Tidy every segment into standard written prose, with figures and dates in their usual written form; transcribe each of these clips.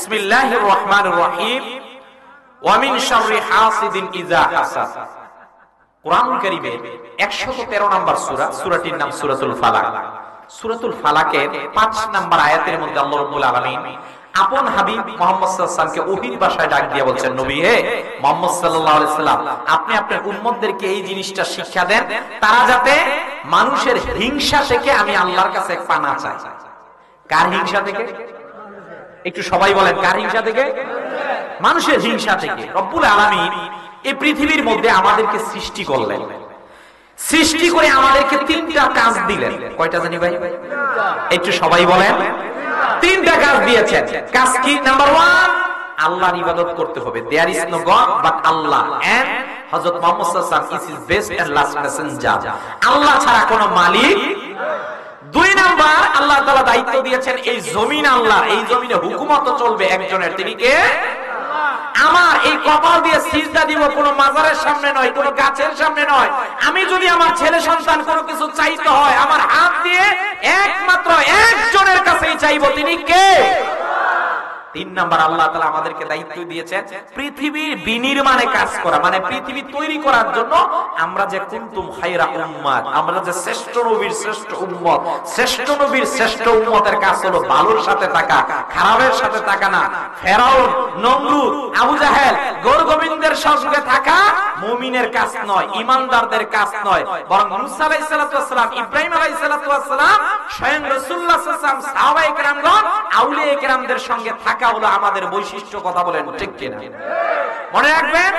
বিসমিল্লাহির রহমানির রহিম ওয়া মিন শাররি হাসিদিন ইযা হাসাদ। কোরআনুল কারীমের 113 নম্বর সূরা, সূরাটির নাম সূরাতুল ফালাক। সূরাতুল ফালাকের 5 নম্বর আয়াতের মধ্যে আল্লাহ রাব্বুল আলামিন আপন হাবিব মুহাম্মদ সাল্লাল্লাহু আলাইহি ওয়াসাল্লামকে ওহীর ভাষায় ডাক দিয়ে বলছেন, নবী হে মুহাম্মদ সাল্লাল্লাহু আলাইহি ওয়াসাল্লাম, আপনি আপনার উম্মতদেরকে এই জিনিসটা শিক্ষা দেন, তারা যাতে মানুষের হিংসা থেকে আমি আল্লাহর কাছে পানা চাই। কার হিংসা থেকে? একটু সবাই বলেন, কার হিংসা থেকে? মানুষের হিংসা থেকে। রব্বুল আলামিন এই পৃথিবীর মধ্যে আমাদেরকে সৃষ্টি করলেন, সৃষ্টি করে আমাদেরকে 3টা কাজ দিলেন। কয়টা জানি ভাই? একটু সবাই বলেন। 3টা কাজ দিয়েছেন। কাজ কি? নাম্বার 1, আল্লাহর ইবাদত করতে হবে। There is no god but Allah, and Hazrat Muhammad সাল্লাল্লাহু আলাইহি ওয়াসাল্লাম is his best and last messenger. আল্লাহ ছাড়া কোনো মালিক। 2 নাম্বার, আল্লাহ তাআলা দায়িত্ব দিয়েছেন এই জমিন আল্লাহ, এই জমিনে হুকুমত চলবে একজনের, তিনি কে? আমার এই কপাল দিয়ে সিজদা দিব কোন মাজারের সামনে নয়, কোন গাছের সামনে নয়। আমি যদি আমার ছেলে সন্তান কোনো কিছু চাইতে হয়, আমার হাত দিয়ে একমাত্র একজনের কাছেই চাইবো, তিনি কে? 3 নাম্বার, আল্লাহ তাআলা আমাদেরকে দায়িত্ব দিয়েছেন পৃথিবীর বিনির্মাণে কাজ করা, মানে পৃথিবী তৈরি করার জন্য আমরা যে কুনতুম খায়রা উম্মাত, আমরা যে শ্রেষ্ঠ নবীর শ্রেষ্ঠ উম্মত, শ্রেষ্ঠ নবীর শ্রেষ্ঠ উম্মতের কাজ হলো ভালোর সাথে থাকা, খারাপের সাথে থাকা না। ফেরাউন, নমরুদ, আবু জাহেল, গৌরগোবিন্দের সঙ্গে থাকা মুমিনের কাজ নয়, ঈমানদারদের কাজ নয়, বরং মুসা আলাইহিস সালাতু ওয়াস সালাম, ইব্রাহিম আলাইহিস সালাতু ওয়াস সালাম, স্বয়ং রাসূলুল্লাহ সাল্লাল্লাহু আলাইহি ওয়াসাল্লাম, সাহাবায়ে কেরামগণ, আউলিয়া কেরামদের সঙ্গে থাকা হলো আমাদের বৈশিষ্ট্য। কথা বলেন ঠিক কিনা? মনে রাখবেন,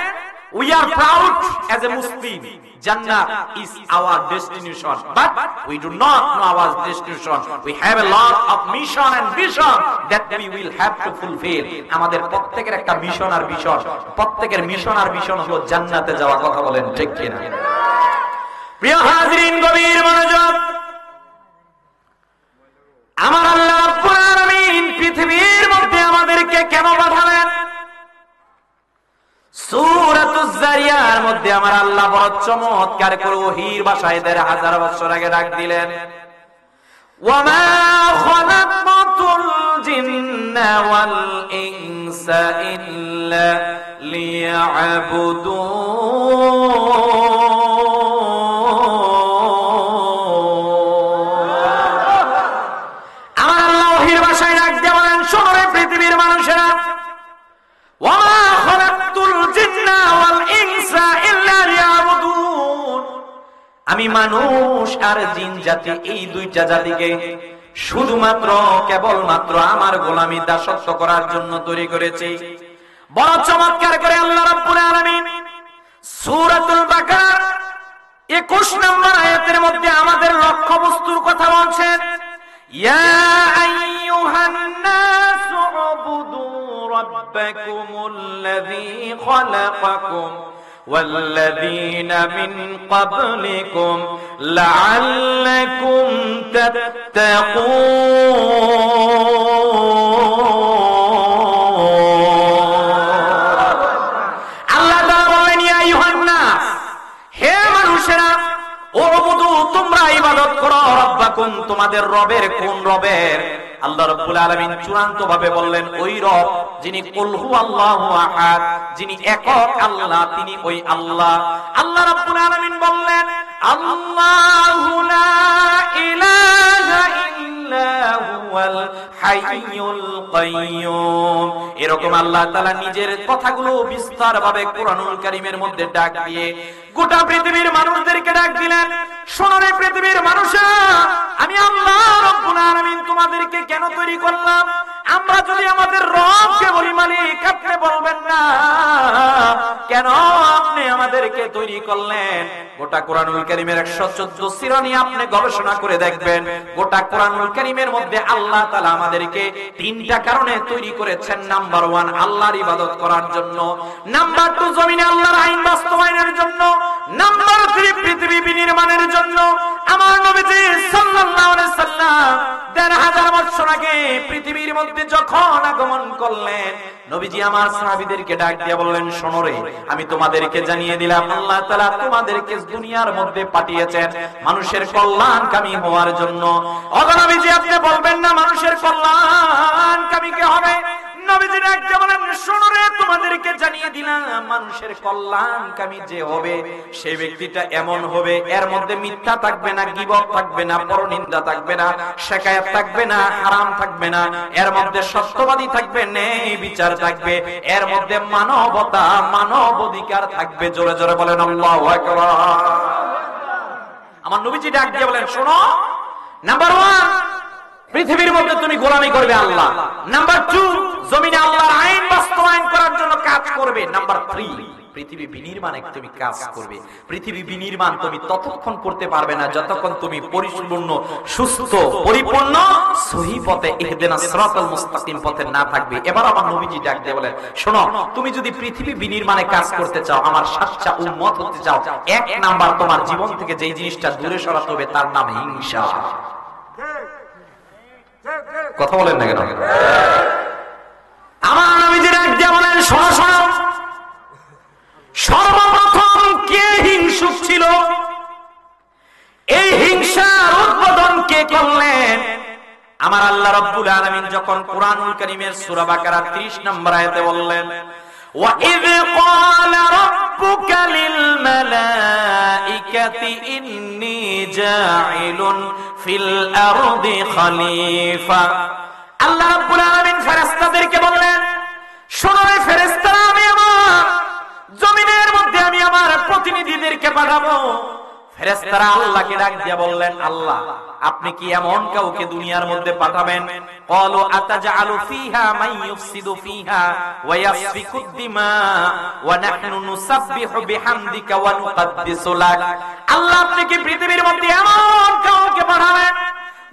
we are proud as a Muslim. Jannah is our destination, but we do not know our destination. We have a lot of mission and vision that we will have to fulfill. আমাদের প্রত্যেকের একটা mission আর vision, প্রত্যেকের mission আর vision হলো জান্নাতে যাওয়া। কথা বলেন ঠিক কিনা? প্রিয় হাজিরিন, গভীর মনোযোগ। আমার আল্লাহ রাব্বুল আলামিন পৃথিবীর মধ্যে আমাদেরকে কেন পাঠালেন? সূরাতুজ যারিয়ার মধ্যে আমার আল্লাহ বড় চমৎকার করে ওহীর ভাষায় ১৫০০ বছর আগে ডাক দিলেন, ওয়ামা খালাকতুল জিন্না ওয়াল ইনসা ইল্লা লিয়াবুদুন। আমি মানুষ আর জিন জাতি, এই 2টা জাতিকে শুধুমাত্র কেবলমাত্র আমার গোলামি দাসত্ব করার জন্য তৈরি করেছি। বড় চমৎকার করে আল্লাহ রাব্বুল আলামিন সূরাতুল বাকারা 21 নম্বর আয়াতের মধ্যে আমাদের লক্ষ্য বস্তুর কথা বলছেন, ইয়া আইয়ুহান নাসু উবুদু রাব্বাকুমুল্লাযী খালাকাকুম والذين من قبلكم لعلكم تتقون। আল্লাহ তাআলা বলেন, ইয়া আইয়ুহান নাস, হে মানুষেরা, উবুদু, তোমরা ইবাদত করো, রাব্বাকুম, তোমাদের রবের। কোন রবের? আল্লাহ রাব্বুল আলামিন চূড়ান্ত ভাবে বললেন ওই রব যিনি কুল হুয়াল্লাহু আহাদ, যিনি একক আল্লাহ, তিনি ওই আল্লাহ। আল্লাহ রাব্বুল আলামিন বললেন, আল্লাহু লা ইলাহা ইল্লা হুয়াল হাইয়ুল কাইয়্যুম। এরকম আল্লাহ তাআলা নিজের কথাগুলো বিস্তারভাবে কোরআনুল কারীমের মধ্যে ডাক দিয়ে গোটা পৃথিবীর মানুষদেরকে ডাক দিলেন, শোনো রে পৃথিবীর মানুষেরা, আমি আল্লাহ রাব্বুল আলামিন তোমাদেরকে কেন তৈরি করলাম? আমরা যদি আমাদের রবকে বলি মালিক, আপনি বলবেন না কেন আপনি আমাদেরকে তৈরি করলেন? গোটা কোরআনুল কারীমের 114 শিরোনাম আপনি গবেষণা করে দেখবেন, গোটা কোরআনুল কারীমের মধ্যে আল্লাহ তাআলা আমাদেরকে 3টা কারণে তৈরি করেছেন। নাম্বার 1, আল্লাহর ইবাদত করার জন্য। নাম্বার 2, জমিনে আল্লাহর আইন বাস্তবায়নের জন্য। নাম্বার 3, পৃথিবী বিনির্মাণের জন্য। আমার নবীজি সাল্লাল্লাহু আলাইহি সাল্লাম ১৫০০ বছর আগে পৃথিবীর মধ্যে যখন আগমন করলেন, নবীজি আমার সাহাবীদেরকে ডাক দিয়ে বললেন, শোনো রে, আমি তোমাদেরকে জানিয়ে দিলাম আল্লাহ তাআলা তোমাদেরকে দুনিয়ার মধ্যে পাঠিয়েছেন মানুষের কল্যাণকামী হওয়ার জন্য। ওগো নবীজি, আপনি বলবেন না মানুষের কল্যাণকামী কে হবে? নবীজি ডাকতে বলেন, শোনো রে, তোমাদেরকে জানিয়ে দিলাম মানুষের কল্যাণকামী যে হবে সেই ব্যক্তিটা এমন হবে, এর মধ্যে মিথ্যা থাকবে না, গীবত থাকবে না, পরনিন্দা থাকবে না, শিকায়াত থাকবে না, হারাম থাকবে না, এর মধ্যে সত্যবাদী থাকবে, ন্যায় বিচার থাকবে, এর মধ্যে মানবতা, মানব অধিকার থাকবে। জোরে জোরে বলেন আল্লাহু আকবার। আমার নবীজি ডাক দিয়ে বলেন, শোনো, নাম্বার 1 পৃথিবীর মধ্যে তুমি গোলামি করবে আল্লাহ। নাম্বার 2 জমিনে আল্লাহর আইন বাস্তবায়ন করার জন্য কাজ করবে। নাম্বার 3 পৃথিবী বিনির্মাণে তুমি কাজ করবে। পৃথিবী বিনির্মাণ তুমি ততক্ষণ করতে পারবে না যতক্ষণ তুমি পরিপূর্ণ, সুস্থ, পরিপূর্ণ সহি পথে, ইহদিনাস সিরাতাল মুস্তাকিম পথে না থাকবে। এবার আমার নবীজি ডাক দিয়ে বলেন, শোনো, তুমি যদি পৃথিবী বিনির্মাণে কাজ করতে চাও, আমার সাচ্চা উম্মত হতে চাও, 1 নাম্বার তোমার জীবন থেকে যেই জিনিসটা দূরে সরাতে হবে তার নাম হিংসা। কথা বলেন না কেন? আমার নবীজি ডাক দিয়ে বলেন, শোনো শোনো, সর্বপ্রথম কে হিংসুক ছিল? এই হিংসার উদ্বোধন কে করলেন? আমার আল্লাহ রাব্বুল আলামিন যখন কুরআনুল কারীমের সূরা বাকারার 30 নম্বর আয়াতে বললেন, ওয়া ইয ক্বালা রাব্বুকা লিল মালাইকাতি ইন্নী জাঈলুন ফিল আরদি খলিফা। আল্লাহ রাব্বুল আলামিন ফেরেশতাদেরকে বললেন, শোনো রে ফেরেশতারা, আমি আমার জমিনের মধ্যে আমি আমার প্রতিনিধিদেরকে পাঠাবো। ফেরেশতারা আল্লাহকে ডাক দিয়ে বললেন, আল্লাহ, আপনি কি এমন কাউকে দুনিয়ার মধ্যে পাঠাবেন? ক্বালু আতাজআলু ফিহা মান ইউফসিদু ফিহা ওয়া ইয়াসফিকুদ দিমা ওয়া নাহনু নুসাব্বিহু বিহামদিকা ওয়া নুকদ্দিসু লাক। আল্লাহ, আপনি কি পৃথিবীর মধ্যে এমন কাউকে পাঠাবেন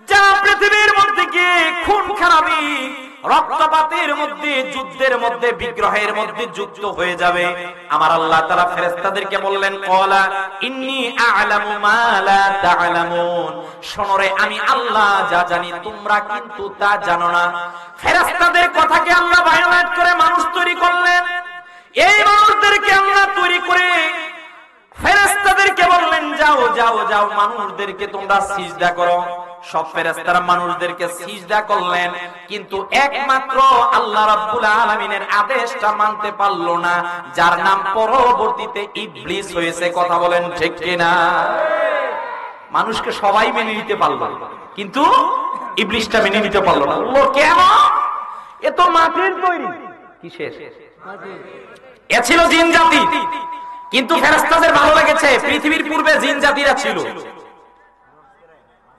যারা পৃথিবীর মধ্যে গিয়ে খুন খারাপি, রক্তপাতের মধ্যে, যুদ্ধের মধ্যে, বিগ্রহের মধ্যে যুক্ত হয়ে যাবে? আমার আল্লাহ তাআলা ফেরেশতাদেরকে বললেন, ক্বালা ইন্নী আ'লামু মা লা তা'লামুন। শোনো রে, আমি আল্লাহ যা জানি তোমরা কিন্তু তা জানো না। ফেরেশতাদের কথাকে আল্লাহ বায়ান করে মানুষ তৈরি করলেন। এই মানুষদেরকে আল্লাহ তৈরি করে ফেরেশতাদেরকে বললেন, যাও যাও যাও, মানুষদেরকে তোমরা সিজদা করো। সব ফেরেশতারা মানুষদেরকে সিজদা করলেন, কিন্তু একমাত্র আল্লাহ রাব্বুল আলামিনের আদেশটা মানতে পারলো না, যার নাম পরবর্তীতে ইবলিস হয়েছে। কথা বলেন ঠিক কিনা? মানুষকে সবাই মেনে নিতে পারলো, কিন্তু ইবলিসটা মেনে নিতে পারলো না। বলল, কেন? এ তো মাটির তৈরি। কিসের? এ ছিল জিন জাতি, কিন্তু ফেরেশতাদের ভালো লেগেছে, পৃথিবীর পূর্বে জিন জাতিরা ছিল।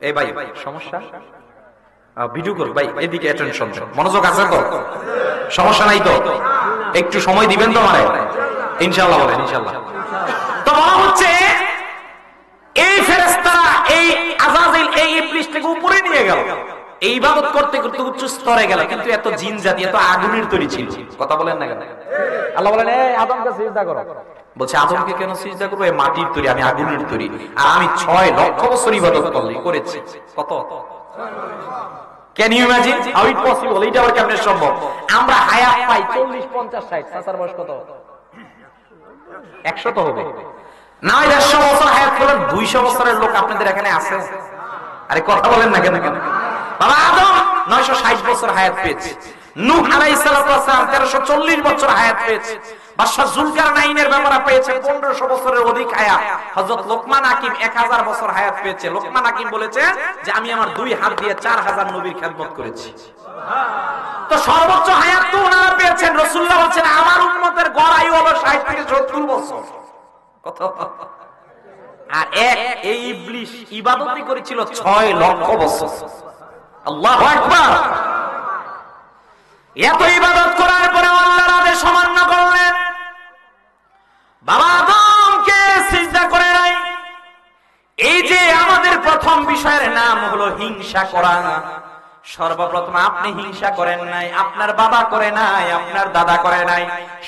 এই ভাই সমস্যা, ভিডিও কর ভাই, এদিকে অ্যাটেনশন, মনোযোগ আছে তো? সমস্যা নাই তো? একটু সময় দিবেন তো আমারে? ইনশাআল্লাহ বলেন ইনশাআল্লাহ। তো বলা হচ্ছে এই ফেরেশতারা এই আযাজিল, এই ইবলিসটাকে উপরে নিয়ে গেল, এই ইবাদত করতে করতে উচ্চ স্তরে গেল, কিন্তু এত জিন জাতি, এত আগুনের তৈরি ছিল। কথা বলেন না কেন? আল্লাহ বলেন, এই আদমকে সিজদা করো। বলছে, আদমকে কেন সিজদা করবো? এই মাটির তৈরি, আমি আগুনের তৈরি, আর আমি 6 লক্ষ বছর ইবাদত করেছি। কত? Can you imagine how it possible? এটা আবার কেমনে সম্ভব? আমরা হায়াত পাই 40, 50, 60। চাচার বয়স কত? 100 তো হবে না, 150 বছর হায়াত করেন। 200 বছরের লোক আপনাদের এখানে আছে? আরে কথা বলেন না কেন? বাবা আদম 960 বছর হায়াত পেয়েছে। নূহ আলাইহিস সালাতু ওয়াস সালাম 1340 বছর হায়াত পেয়েছে। বাদশা জুলকারনাইনের ব্যাপারে পেয়েছে 1500 বছরের অধিক হায়াত। হযরত লোকমান হাকিম 1000 বছর হায়াত পেয়েছে। লোকমান হাকিম বলেছেন যে আমি আমার 2 হাত দিয়ে 4000 নবীর খেদমত করেছি। তো সর্বোচ্চ হায়াত তো ওনারা পেয়েছেন। রাসূলুল্লাহ বলেছেন আমার উম্মতের গড় আয়ু হলো 60 থেকে 70 বছর। কত? আর এই ইবলিস ইবাদতই করেছিল 6 লক্ষ বছর। আল্লাহু আকবার। এত ইবাদত করার পরে আল্লাহর আদেশ অমান্য করলেন, বাবা আদমকে সিজদা করে নাই। এই যে আমাদের প্রথম বিষয়ের নাম হলো হিংসা করা। সর্বপ্রথম আপনি হিংসা করেন নাই, আপনার বাবা করে নাই, আপনার দাদা করে নাই।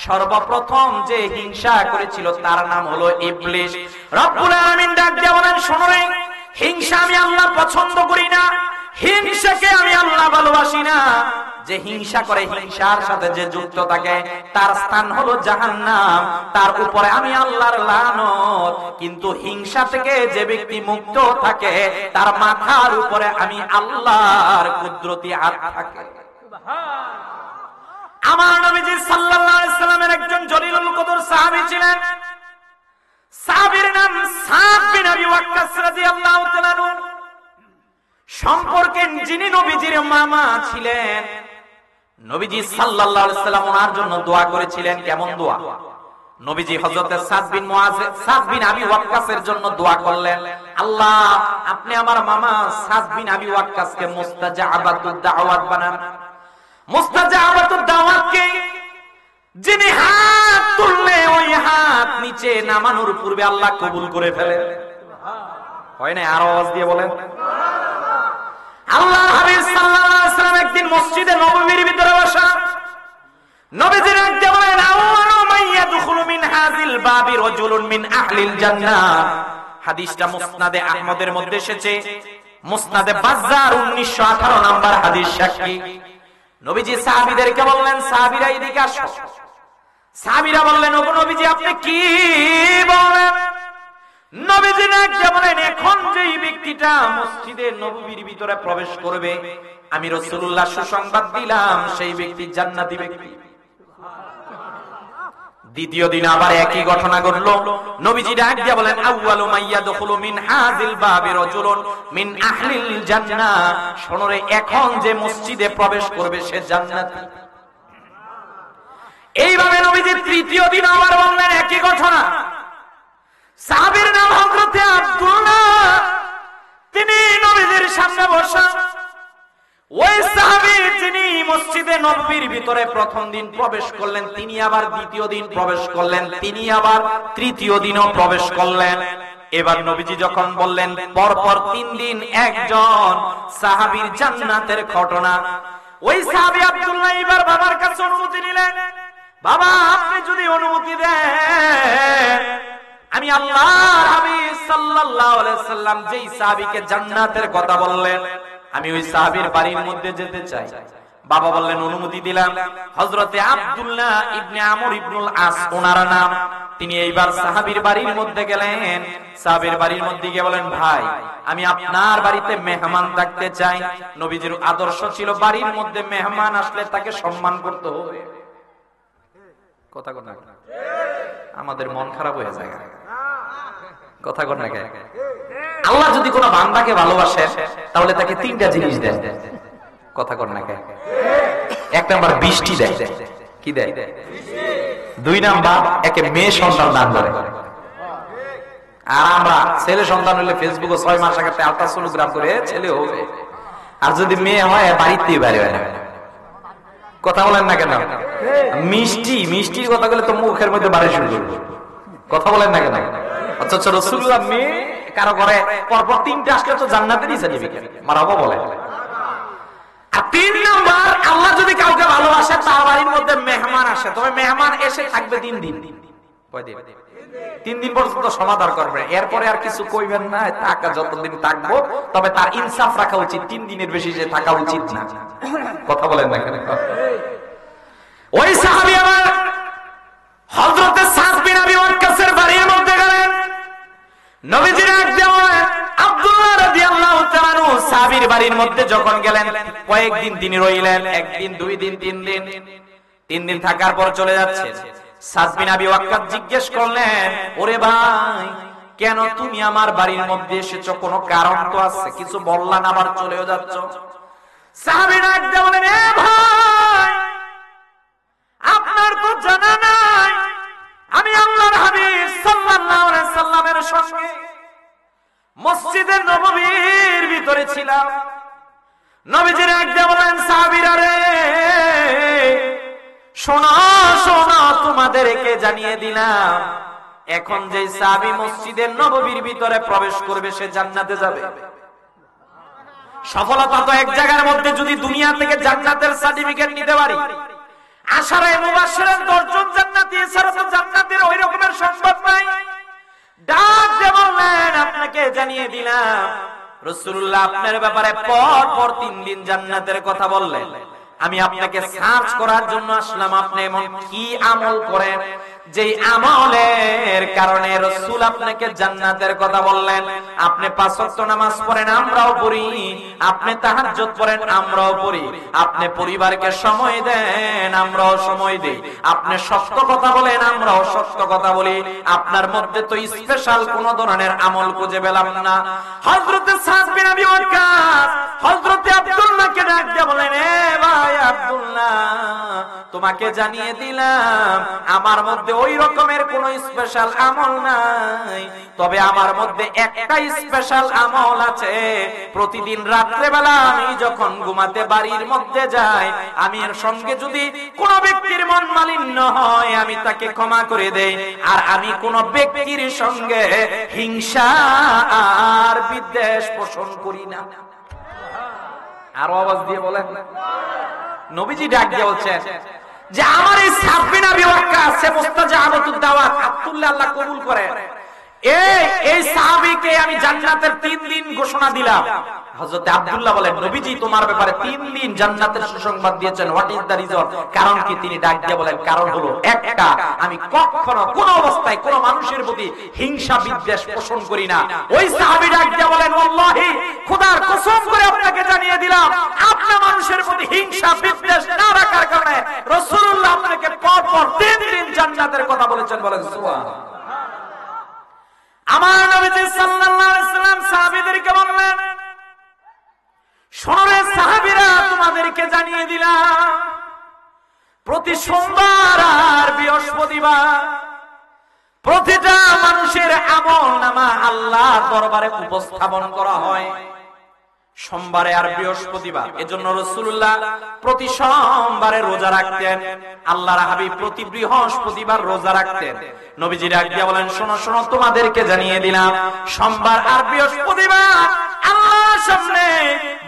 সর্বপ্রথম যে হিংসা করেছিল তার নাম হলো ইবলিস। রব্বুল আলামিন ডাক দিয়ে বলেন, শোনো রে, হিংসা আমি আল্লাহ পছন্দ করি না, হিংসাকে আমি আল্লাহ ভালোবাসি না। যে হিংসা করে, হিংসার সাথে যে যুক্ত থাকে, তার স্থান হলো জাহান্নাম, তার উপরে আমি আল্লাহর লানত। কিন্তু হিংসা থেকে যে ব্যক্তি মুক্ত থাকে, তার মাথার উপরে আমি আল্লাহর কুদরতি হাত থাকে। আমার সাহাবী ছিলেন। সাহাবীর নাম সাদ বিন আবি ওয়াক্কাস রাদিয়াল্লাহু তাআলা আনহু। সম্পর্কে যিনি নবীজির মামা ছিলেন, নবীজি সাল্লাল্লাহু আলাইহি সাল্লাম ওনার জন্য দোয়া করেছিলেন। কেমন দোয়া? নবীজি হযরত সাদ বিন আবি ওয়াক্কাসের জন্য দোয়া করলেন, আল্লাহ আপনি আমার মামা সাদ বিন আবি ওয়াক্কাসকে মুস্তাজাবাতুদ দাওয়াত বানান। মুস্তাজাবাতুদ দাওয়াতকে যিনি হাত তুললে ওই হাত নিচে নামানোর পূর্বে আল্লাহ কবুল করে ফেলেন। হয় না? আর আওয়াজ দিয়ে বলেন। আল্লাহর হাবিব সাল্লাল্লাহু আলাইহি ওয়াসাল্লাম একদিন মসজিদে নববীর ভিতরে বসা, নবীজি ডাকতে বলেন, আউয়ালু মান ইয়াদখুলু মিন হাযিল বাবি রাজুলুন মিন আহলিল জান্নাহ। হাদিসটা মুসনাদে আহমদের মধ্যে এসেছে, মুসনাদে বাজ্জার 1918 নাম্বার হাদিস সাক্ষী। নবীজি সাহাবীদেরকে বললেন, সাহাবীরা এদিকে আসো। সাহাবীরা বললেন, ওগো নবীজি আপনি কি বলেন? নবীজি ডাকতে বলেন, এখন যেই ব্যক্তিটা মসজিদে নববীর ভিতরে প্রবেশ করবে, আমি রাসূলুল্লাহ সুসংবাদ দিলাম সেই ব্যক্তি জান্নাতি ব্যক্তি। দ্বিতীয় দিন আবার একই ঘটনা ঘটলো। নবীজি ডাক দিয়ে বলেন, আউয়ালু মান ইয়াদখুলু মিন হাযিল বাবি রাজুলুন মিন আহলিল জান্নাহ। শোনো রে, এখন যে মসজিদে প্রবেশ করবে সে জান্নাতি। এইভাবে নবীজি তৃতীয় দিন আবার বললেন একই ঘটনা। সাহাবীর নাম হযরত আব্দুল্লাহ, তিনি নবীজির সামনে বসা। ওই সাহাবী যিনি মসজিদে নববীর ভিতরে প্রথম দিন প্রবেশ করলেন, তিনি আবার দ্বিতীয় দিন প্রবেশ করলেন, তিনি আবার তৃতীয় দিনও প্রবেশ করলেন। এবার নবীজি যখন বললেন পরপর 3 দিন একজন সাহাবীর জান্নাতের ঘটনা, ওই সাহাবী আব্দুল্লাহ এবার বাবার কাছে অনুমতি নিলেন, বাবা আপনি যদি অনুমতি দেন, আমি আল্লাহর হাবিব সাল্লাল্লাহু আলাইহি সাল্লাম যেই সাহাবীকে জান্নাতের কথা বললেন, আমি ওই সাহাবীর বাড়ির মধ্যে যেতে চাই। বাবা বললেন অনুমতি দিলাম। হযরতে আব্দুল্লাহ ইবনে আমর ইবনুল আস ওনার নাম, তিনি এইবার সাহাবীর বাড়ির মধ্যে গেলেন। সাহাবীর বাড়ির মধ্যে গিয়ে বলেন, ভাই আমি আপনার বাড়িতে মেহমান থাকতে চাই। নবীজির আদর্শ ছিল বাড়ির মধ্যে মেহমান আসলে তাকে সম্মান করতে হবে। কথা কথা আমাদের মন খারাপ হয়ে যায় কথা কর না। আল্লাহ যদি কোন বান্দাকে ভালোবাসে তাহলে তাকে 3টা জিনিস দেয়। কথা কর না। 1 নাম্বার বৃষ্টি দেয়। কি দেয়? 2 নাম্বার একে মেয়ে সন্তান দান করে। আর আমরা ছেলে সন্তান হলে ফেসবুকে 6 মাস আগে আল্ট্রাসোনোগ্রাম করে ছেলে হবে, আর যদি মেয়ে হয় বাড়িতেই বাইরে হয় না। কথা বলেন না কেন? মিষ্টির কথা বলে তো মুখের মধ্যে বাড়ি শুরু করবে। কথা বলেন না কেন? অথচ রাসূলুল্লাহ মেয়ে কারো ঘরে পরপর 3টা আসলে তো জান্নাতেরই সার্টিফিকেট মারাবো বলে। আর 3 নাম্বার, আল্লাহ যদি কাউকে ভালোবাসে তার বাড়ির মধ্যে মেহমান আসে, তবে মেহমান এসে থাকবে 3 দিন। কয়দিন? 3 দিন পর্যন্ত সমাদর করবে, এরপরে আর কিছু কইবেন না। টাকা যতদিন থাকবো, তবে তার ইনসাফ রাখা উচিত, 3 দিনের বেশি যে থাকা উচিত না। কথা বলেন না কেন? ওই সাহাবী আবার হযরত সাদ বিন আবি ওয়াক্কাসের বাড়ির মধ্যে গেলেন। নবীজি ডাক দিয়ে আব্দুল্লাহ রাদিয়াল্লাহু তাআলা আনহু সাহাবীর বাড়ির মধ্যে যখন গেলেন, কয়েকদিন তিনি রইলেন। 1 দিন 2 দিন 3 দিন। 3 দিন থাকার পর চলে যাচ্ছে। সাদ বিন আবি ওয়াক্কাস জিজ্ঞেস করলেন, ওরে ভাই কেন তুমি আমার বাড়ির মধ্যে এসেছো? কোনো কারণ তো আছে, কিছু বললা না, আবার চলেও যাচ্ছ। সাহাবী ডাক দিয়ে বলেন, এ ভাই আপনার তো জানা নাই আমি আল্লাহর হাবিব সাল্লাল্লাহু আলাইহি সাল্লামের সঙ্গে মসজিদে নববীর ভিতরে ছিলাম। নবীজি ডাক দিয়ে বলেন, সাহাবীরা রে শোনো শোনো, তোমাদেরকে জানিয়ে দিলাম, এখন যে সাহাবী মসজিদে নববীর ভিতরে প্রবেশ করবে সে জান্নাতে যাবে। সফলতা তো এক জায়গার মধ্যে, যদি দুনিয়া থেকে জান্নাতের সার্টিফিকেট নিতে পারি, আশারায়ে মুবাশশিরিন 10 জন জান্নাতি, এছাড়া তো জান্নাতের ওই রকমের সংবাদ নাই। ডাক দিয়ে বললেন, আপনাকে জানিয়ে দিলাম রাসূলুল্লাহ আপনার ব্যাপারে পর 3 দিন জান্নাতের কথা বললেন। আমি আপনাকে সার্চ করার জন্য আসলাম, আপনি এমন কি আমল করেন যেই আমলের কারণে রাসূল আপনাকে জান্নাতের কথা বললেন। আপনি 5 ওয়াক্ত নামাজ পড়েন, আমরাও পড়ি। আপনি তাহাজ্জুদ পড়েন, আমরাও পড়ি। আপনি পরিবারকে সময় দেন, আমরাও সময় দেই। আপনি সত্য কথা বলেন, আমরাও সত্য কথা বলি। আপনার মধ্যে তো স্পেশাল কোন ধরনের আমল খুঁজে পেলাম না। হযরত সাদ বিন আবি ওয়াক্কাস হযরত আব্দুল্লাহকে ডাক দিয়ে বলেন, এ ভাই আব্দুল্লাহ, তোমাকে জানিয়ে দিলাম আমার মধ্যে ওই রকমের কোন স্পেশাল আমল নাই, তবে আমার মধ্যে একটা স্পেশাল আমল আছে। প্রতিদিন রাত্রে বেলা আমি যখন ঘুমাতে বাড়ির মধ্যে যাই, আমি এর সঙ্গে যদি কোন ব্যক্তির মন মালিন্য হয় আমি তাকে ক্ষমা করে দেই, আর আমি কোন ব্যক্তির সঙ্গে হিংসা আর বিদ্বেষ পোষণ করি না। আরো আওয়াজ দিয়ে বলেন। নবীজি ডাক দিয়ে বলছেন যে আমার এই সাদ বিন আবি ওয়াক্কাস সে মুস্তাজাবাতুদ দাওয়াত, আব্দুল্লাহ আল্লাহ কবুল করেন। এই সাহাবীকে আমি জান্নাতের 3 দিন ঘোষণা দিলাম। হযরত আব্দুল্লাহ বলেন, নবীজি তোমার ব্যাপারে 3 দিন জান্নাতের সুসংবাদ দিয়েছেন। What is the reason? কারণ কি? তিনি ডাক দিয়ে বলেন, কারণ হলো একটা, আমি কখনো কোন অবস্থায় কোন মানুষের প্রতি হিংসা বিদ্বেষ পোষণ করি না। ওই সাহাবী ডাক দিয়ে বলেন, ওয়াল্লাহি খোদার কসম করে আপনাকে জানিয়ে দিলাম, আপনি মানুষের প্রতি হিংসা বিদ্বেষ না রাখার কারণে রাসূলুল্লাহ আপনাকে পরপর 3 দিন জান্নাতের কথা বলেছেন। বলেন সুবহানাল্লাহ। আমার নবীজি সাল্লাল্লাহু আলাইহি সাল্লাম সাহাবীদেরকে বললেন, শোনো রে সাহাবীরা, তোমাদেরকে জানিয়ে দিলাম প্রতি সোমবার আর বৃহস্পতিবার প্রতিটা মানুষের আমলনামা আল্লাহর দরবারে উপস্থাপন করা হয়, সোমবারে আর বৃহস্পতিবার। এজন্য রাসূলুল্লাহ প্রতি সোমবারে রোজা রাখতেন, আল্লাহর হাবিব প্রতি বৃহস্পতিবার রোজা রাখতেন। নবীজি ডাক দিয়ে বলেন, শোনো শোনো, তোমাদেরকে জানিয়ে দিলাম সোমবার আর বৃহস্পতিবার আল্লাহর সামনে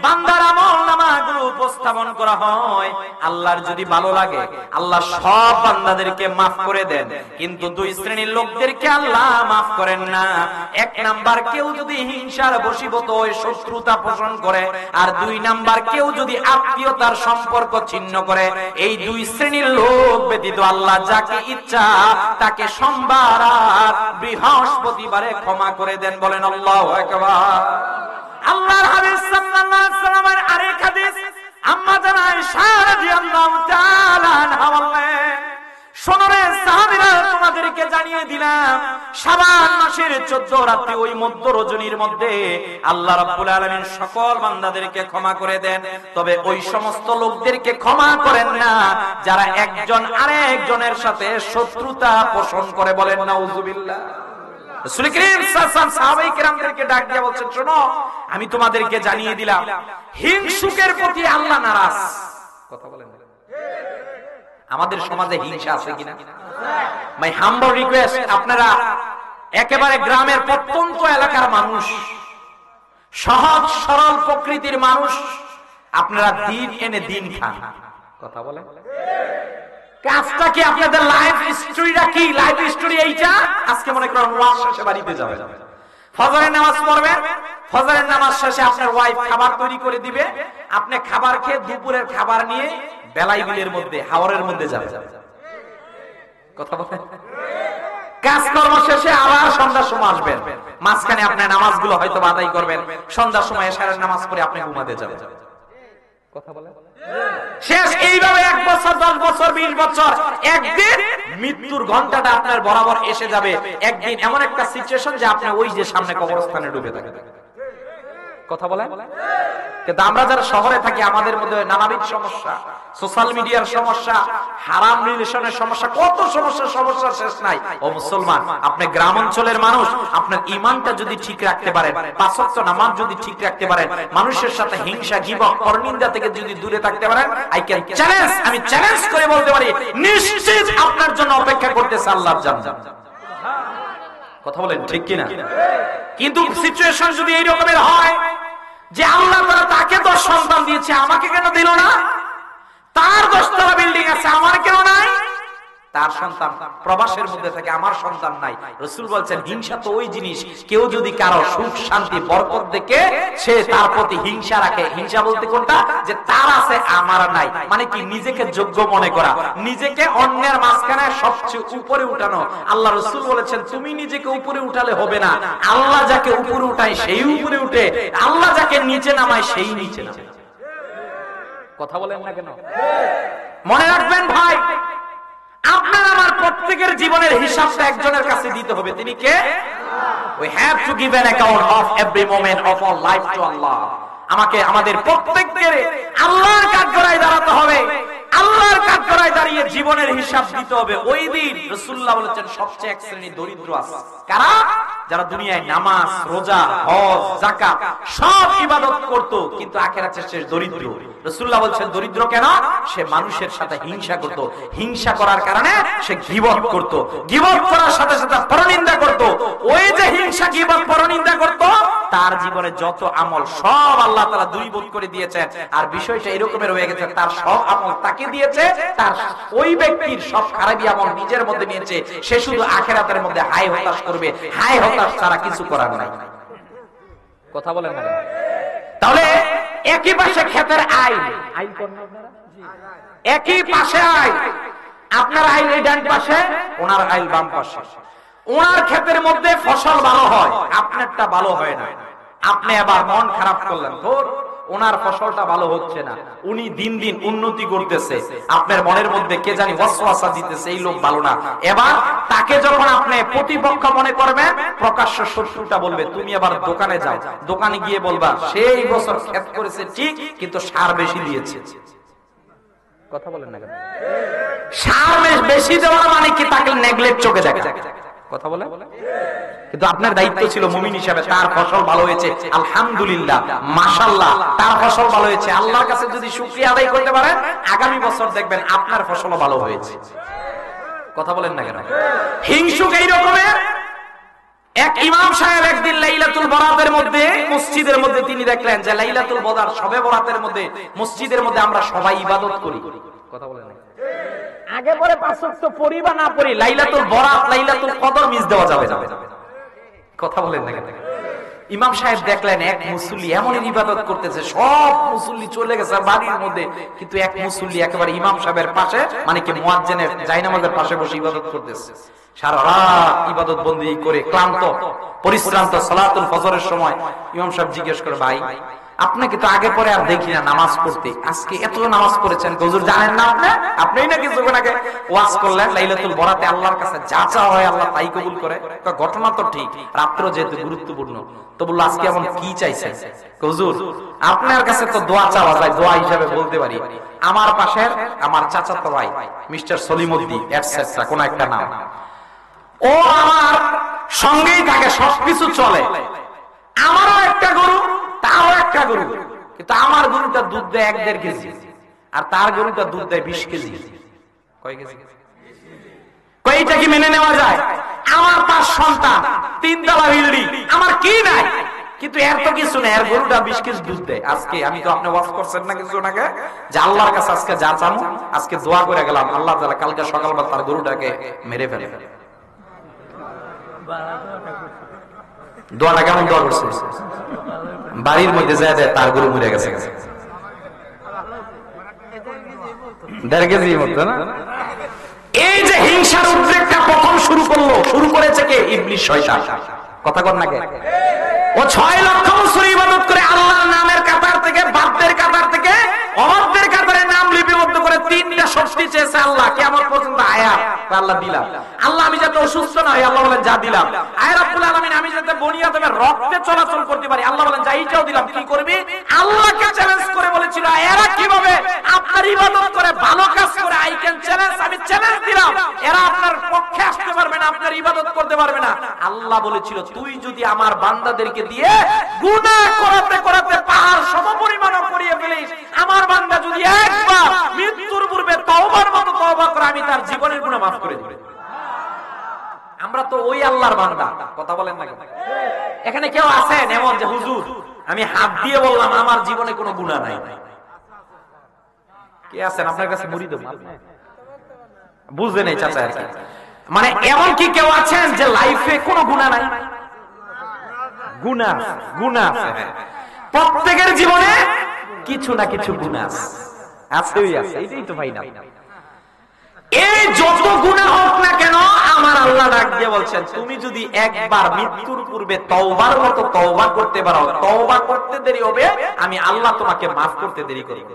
বান্দার আমলনামাগুলো উপস্থাপন করা হয়। আল্লাহর যদি ভালো লাগে আল্লাহ সব বান্দাদেরকে maaf করে দেন, কিন্তু 2 শ্রেণীর লোকদেরকে আল্লাহ maaf করেন না। 1 নাম্বার, কেউ যদি হিংসার বশীভূত হয়ে শত্রুতা পোষণ করে, আর 2 নাম্বার, কেউ যদি আত্মীয়তার সম্পর্ক ছিন্ন করে। এই 2 শ্রেণীর লোক ব্যতীত আল্লাহ যাকে ইচ্ছা তাকে সোমবার আর বৃহস্পতিবারে ক্ষমা করে দেন। বলেন আল্লাহু আকবার। আল্লাহর হাবিব সাল্লাল্লাহু আলাইহি ওয়াসাল্লামের আরেক হাদিস, আম্মা জান আয়েশা রাদিয়াল্লাহু তাআলা আনহা বলেন, শোনো রে সাহাবীরা, তোমাদেরকে জানিয়ে দিলাম শাবান মাসের 14 রাতে ওই মধ্য রজনীর মধ্যে আল্লাহ রাব্বুল আলামিন সকল বান্দাদেরকে ক্ষমা করে দেন, তবে ওই সমস্ত লোকদেরকে ক্ষমা করেন না যারা একজন আরেকজনের সাথে শত্রুতা পোষণ করে। বলেন নাউজুবিল্লাহ। রাসূল করিম সাল্লাল্লাহু আলাইহি ওয়াসাল্লাম সাহাবায়ে কেরামদেরকে ডাক দিয়ে বলছেন, শোনো, আমি তোমাদেরকে জানিয়ে দিলাম হিংসুকের প্রতি আল্লাহ নারাজ। কথা বলেন। আমাদের সমাজে হিংসা আছে কিনা? মাই হাম্বল রিকোয়েস্ট, আপনারা একেবারে গ্রামের প্রত্যন্ত এলাকার মানুষ, সহজ সরল প্রকৃতির মানুষ, আপনারা দিন এনে দিন খান। কথা বলেন। কাজটা কি? আপনাদের লাইফ স্টোরিটা কি? লাইফ স্টোরি এইটা। আজকে মনে করেন ওয়াজ শেষে বাড়িতে যাবেন, ফজরের নামাজ পড়বেন, ফজরের নামাজ শেষে আপনার ওয়াইফ খাবার তৈরি করে দিবে, আপনি খাবার খেয়ে দুপুরের খাবার নিয়ে বেলাই বিলের মধ্যে হাওরের মধ্যে যাবেন। কথা বলেন। কাজকর্ম শেষে আবার সন্ধ্যার সময় আসবেন, মাঝখানে আপনার নামাজগুলো হয়তো আদায় করবেন, সন্ধ্যার সময় এশারের নামাজ পড়ে আপনি ঘুমাতে যাবেন। কথা বলেন। শেষ এইভাবে 1 বছর, 10 বছর, 20 বছর, একদিন মৃত্যুর ঘন্টাটা আপনার বরাবর এসে যাবে। একদিন এমন একটা সিচুয়েশন যে আপনি ওই যে সামনে কবরস্থানে ডুবে থাকবেন। কথা বলেন। কিন্তু আমরা যারা শহরে থাকি আমাদের মধ্যে নানাবিধ সমস্যা, সোশ্যাল মিডিয়ার সমস্যা, হারাম রিলেশনের সমস্যা, কত সমস্যা শেষ নাই। ও মুসলমান, আপনি গ্রাম অঞ্চলের মানুষ, আপনার ঈমানটা যদি ঠিক রাখতে পারেন, 5 ওয়াক্ত নামাজ যদি ঠিক রাখতে পারেন, মানুষের সাথে হিংসা, গীবত, পরনিন্দা থেকে যদি দূরে থাকতে পারেন, আমি চ্যালেঞ্জ করে বলতে পারি নিশ্চিত আপনার জন্য অপেক্ষা করতেছে আল্লাহর জান্নাত। কথা বলেন ঠিক কিনা? কিন্তু সিচুয়েশন যদি এই রকমের হয় যে আল্লাহ তাআলা তাকে 10 সন্তান দিয়েছে, আমাকে কেন দিল না? তার 10 তলা বিল্ডিং আছে, আমার কেন নাই? তার সন্তান প্রবাসের মধ্যে থাকে, আমার সন্তান নাই। রাসূল বলছেন হিংসা তো ওই জিনিস, কেউ যদি কারো সুখ শান্তি বরকত দেখে সে তার প্রতি হিংসা রাখে। হিংসা বলতে কোনটা, যে তার আছে আমার নাই, মানে কি নিজেকে যোগ্য মনে করা, নিজেকে অন্যের মাঝখানে সবচেয়ে উপরে উঠানো। আল্লাহ রাসূল বলেছেন তুমি নিজেকে উপরে উঠালে হবে না, আল্লাহ যাকে উপরে উঠায় সেই উপরে উঠে, আল্লাহ যাকে নিচে নামায় সেই নিচে নামায়। কথা বলেন না কেন? মনে রাখবেন ভাই, আপনার আমার প্রত্যেকের জীবনের হিসাবটা একজনের কাছে দিতে হবে, তিনি কে? We have to give an account of every moment of our life to Allah. আমাকে আমাদের প্রত্যেককে আল্লাহর কাঠগড়ায় দাঁড়াতে হবে, আল্লাহর কাঠগড়ায় দাঁড়িয়ে জীবনের হিসাব দিতে হবে। ওই দিন রাসূলুল্লাহ বলেছেন সবচেয়ে এক শ্রেণীর দরিদ্র আছে, কারা? যারা দুনিয়ায় নামাজ, রোজা, হজ, যাকাত সব ইবাদত করত, কিন্তু আখিরাতে সে দরিদ্র। রাসূলুল্লাহ বলেছেন দরিদ্র কেন? সে মানুষের সাথে হিংসা করত, হিংসা করার কারণে সে গীবত করত, গীবত করার সাথে সাথে পরনিন্দা করত। ওই যে হিংসা, গীবত, পরনিন্দা করত, তার জীবনে যত আমল সব আল্লাহ তাআলা দূরীভূত করে দিয়েছেন। আর বিষয়টা এরকমের হয়ে গেছে, তার সব আমল তাকে দিয়েছে, তার ওই ব্যক্তির সব খারাপি আমল নিজের মধ্যে নিয়েছে। সে শুধু আখিরাতের মধ্যে হায় হতাশ করবে, হায় হতাশ ছাড়া কিছু করার নাই। কথা বলেন না? তাহলে একই পাশে ক্ষেতের আইল, আইল করেন আপনারা? একই পাশে আইল, আপনার আইল এই ডান পাশে, ওনার আইল বাম পাশে। ওনার ক্ষেতের মধ্যে ফসল ভালো হয়, আপনারটা ভালো হয় না। আপনি আবার মন খারাপ করলেন, ধর ওনার ফসলটা ভালো হচ্ছে না, উনি দিন দিন উন্নতি করতেছে, আপনার মনের মধ্যে কে জানি ওয়াসওয়াসা দিতেছে এই লোক ভালো না। এবার তাকে যখন আপনি প্রতিপক্ষ মনে করবেন, প্রকাশ্য শত্রুটা বলবে তুমি আবার দোকানে যাও, দোকানে গিয়ে বলবা সেই বছর ক্ষেত করেছে ঠিক, কিন্তু সার বেশি দিয়েছে। কথা বলেন না কেন? সার বেশি দেওয়া মানে কি তাকে নেগলেক্ট চোখে দেখা। কথা বলে, কিন্তু আপনার দায়িত্ব ছিল মুমিন হিসেবে, তার ফসল ভালো হয়েছে আলহামদুলিল্লাহ, মাশাআল্লাহ, তার ফসল ভালো হয়েছে, আল্লাহর কাছে যদি শুকরিয়া আদায় করতে পারেন, আগামী বছর দেখবেন আপনার ফসলও ভালো হয়েছে। কথা বলেন না কেন? হিংসুক এই রকমের এক ইমাম সাহেব একদিন লাইলাতুল বরাতের মধ্যে মসজিদের মধ্যে তিনি দেখলেন যে লাইলাতুল বদর শবে বরাতের মধ্যে মসজিদের মধ্যে আমরা সবাই ইবাদত করি। কথা বলেন না? আগে পরে পাঁচ ওয়াক্ত পড়ি বা না পড়ি, লাইলাতুল বরাত, লাইলাতুল কদর মিস দেওয়া যাবে না। কথা বলেন না কেন? ইমাম সাহেব দেখলেন এক মুসল্লি এমন ইবাদত করতেছে, সব মুসল্লি চলে গেছে বাড়ির মধ্যে, কিন্তু এক মুসল্লি একেবারে ইমাম সাহেবের পাশে, মানে কি মুয়াজ্জিনের জায়নামাজের পাশে বসে ইবাদত করতেছে। সারা রাত ইবাদত বন্দি করে ক্লান্ত পরিশ্রান্ত, সালাতুল ফজরের সময় ইমাম সাহেব জিজ্ঞেস করে, ভাই আপনাকে তো আগে পরে আর দেখি না নামাজ পড়তে, আজকে এত নামাজ পড়েছেন, হুজুর জানেন না আপনি? আপনিই না কিছুক্ষণ আগে ওয়াজ করলেন লাইলাতুল বরাতে আল্লাহর কাছে যা চাওয়া হয় আল্লাহ তাই কবুল করে। ঘটনা তো ঠিক, রাত্র যেহেতু গুরুত্বপূর্ণ, তো বললো আজকে এমন কি চাইছেন? হুজুর আপনার কাছে তো দোয়া চাওয়া যায়, দোয়া হিসাবে বলতে পারি, আমার পাশের আমার চাচাতো ভাই মিস্টার সলিমউদ্দিন এটসেট্রা কোন একটা নাম, ও আমার সঙ্গেই থাকে, সবকিছু চলে, আমারও একটা গরু, তারও একটা গরু, কিন্তু আমার গরুটা দুধ দেয় 1-1.5 কেজি, আর তার গরুটা দুধ দেয় 20 কেজি। কয় কেজি? কয়টা কি মেনে নেওয়া যায়? আমার 5 সন্তান, 3 তলা বিল্ডিং, আমার কি নাই, কিন্তু এর তো কিছু নেই, এর গরুটা 20 কেজি দুধ দেয়। আজকে আমি তো আপনি ওয়াজ করছেন না কিছু আগে, যে আল্লাহর কাছে আজকে যা চামু, আজকে দোয়া করে গেলাম আল্লাহ তাআলা কালকে সকালবেলা তার গরুটাকে মেরে ফেলে। দোয়াটা কেমন দোয়া করছে? বাড়ির মধ্যে যায় তার গরু মরে গেছে 1.5 কেজির মতো না। এই যে হিংসার উদ্রেকটা প্রথম শুরু করেছে কে? ইবলিস, শয়তান। কথা কর না কে? ও 6 লক্ষ বছর ইবাদত করে আল্লাহর নামের কাতার থেকে, বাদ্যের কাতার থেকে অবাদ্যের কাতারে নাম লিপিবদ্ধ করে 3টা শক্তি চেয়েছে আল্লাহ, কিয়ামত পর্যন্ত আয়াত আল্লাহ দিলাম। আল্লাহ আমি যাতে অসুস্থ না হই, আল্লাহ বলেন যা দিলাম। আয় রব্বুল আলামিন আমি যাতে বনি আদমের রক্তে চলাচল করতে পারি, আল্লাহ বলেন যা এইটাও দিলাম। কি করবি? আল্লাহকে চ্যালেঞ্জ করে বলেছিল এরা কিভাবে আপনার ইবাদত করে, ভালো কাজ করে, আই ক্যান চ্যালেঞ্জ, আমি চ্যালেঞ্জ দিলাম, এরা আপনার পক্ষে আসতে পারবে না, আপনার ইবাদত করতে পারবে না। আল্লাহ বলেছিল তুই যদি আমার বান্দাদেরকে দিয়ে গুনাহ করাতে করাতে পাহাড় সমপরিমাণ করিয়ে ফেলিস, আমার বান্দা যদি একবার মৃত্যুর পূর্বে তওবার মতো তওবা করে, আমি তার জীবনের গুনাহ মাফ করে দেব। আমরা তো ওই আল্লাহর বান্দা। কথা বলেন না? এখানে কেউ আছেন এমন যে হুজুর আমি হাত দিয়ে বললাম আমার জীবনে কোনো গুনাহ নাই? কে আছেন? আপনার কাছে মুরিদ বুঝে নেই চাচা আর কি। মানে এমন কি কেউ আছেন যে লাইফে কোনো গুনাহ নাই? গুনাহ আছে। প্রত্যেকের জীবনে কিছু না কিছু গুনাহ আছে, এটাই তো ভাই না। এই যত গুনাহ হোক না কেন, আমার আল্লাহ ডাক দিয়ে বলছেন, তুমি যদি একবার মৃত্যুর পূর্বে তওবার মতো তওবা করতে পারো, তওবা করতে দেরি হবে, আমি আল্লাহ তোমাকে মাফ করতে দেরি করব।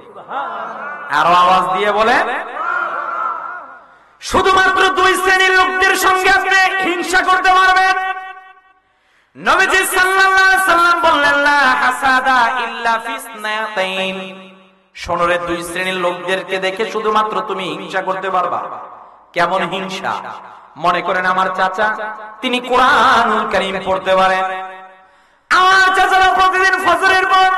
আরো আওয়াজ দিয়ে বলে, শুধুমাত্র দুই শ্রেণীর লোকদের সঙ্গে আপনি হিংসা করতে পারবেন। নবীজি সাল্লাল্লাহু আলাইহি সাল্লাম বললেন, লা হাসাদা ইল্লা ফিসনাতাইন। শোনরে, দুই শ্রেণীর লোকদেরকে দেখে শুধুমাত্র তুমি হিংসা করতে পারবা। কেমন হিংসা? মনে করেন আমার চাচা, তিনি কোরআনুল কারীম পড়তে পারেন। আমার চাচারা প্রতিদিন ফজরের পর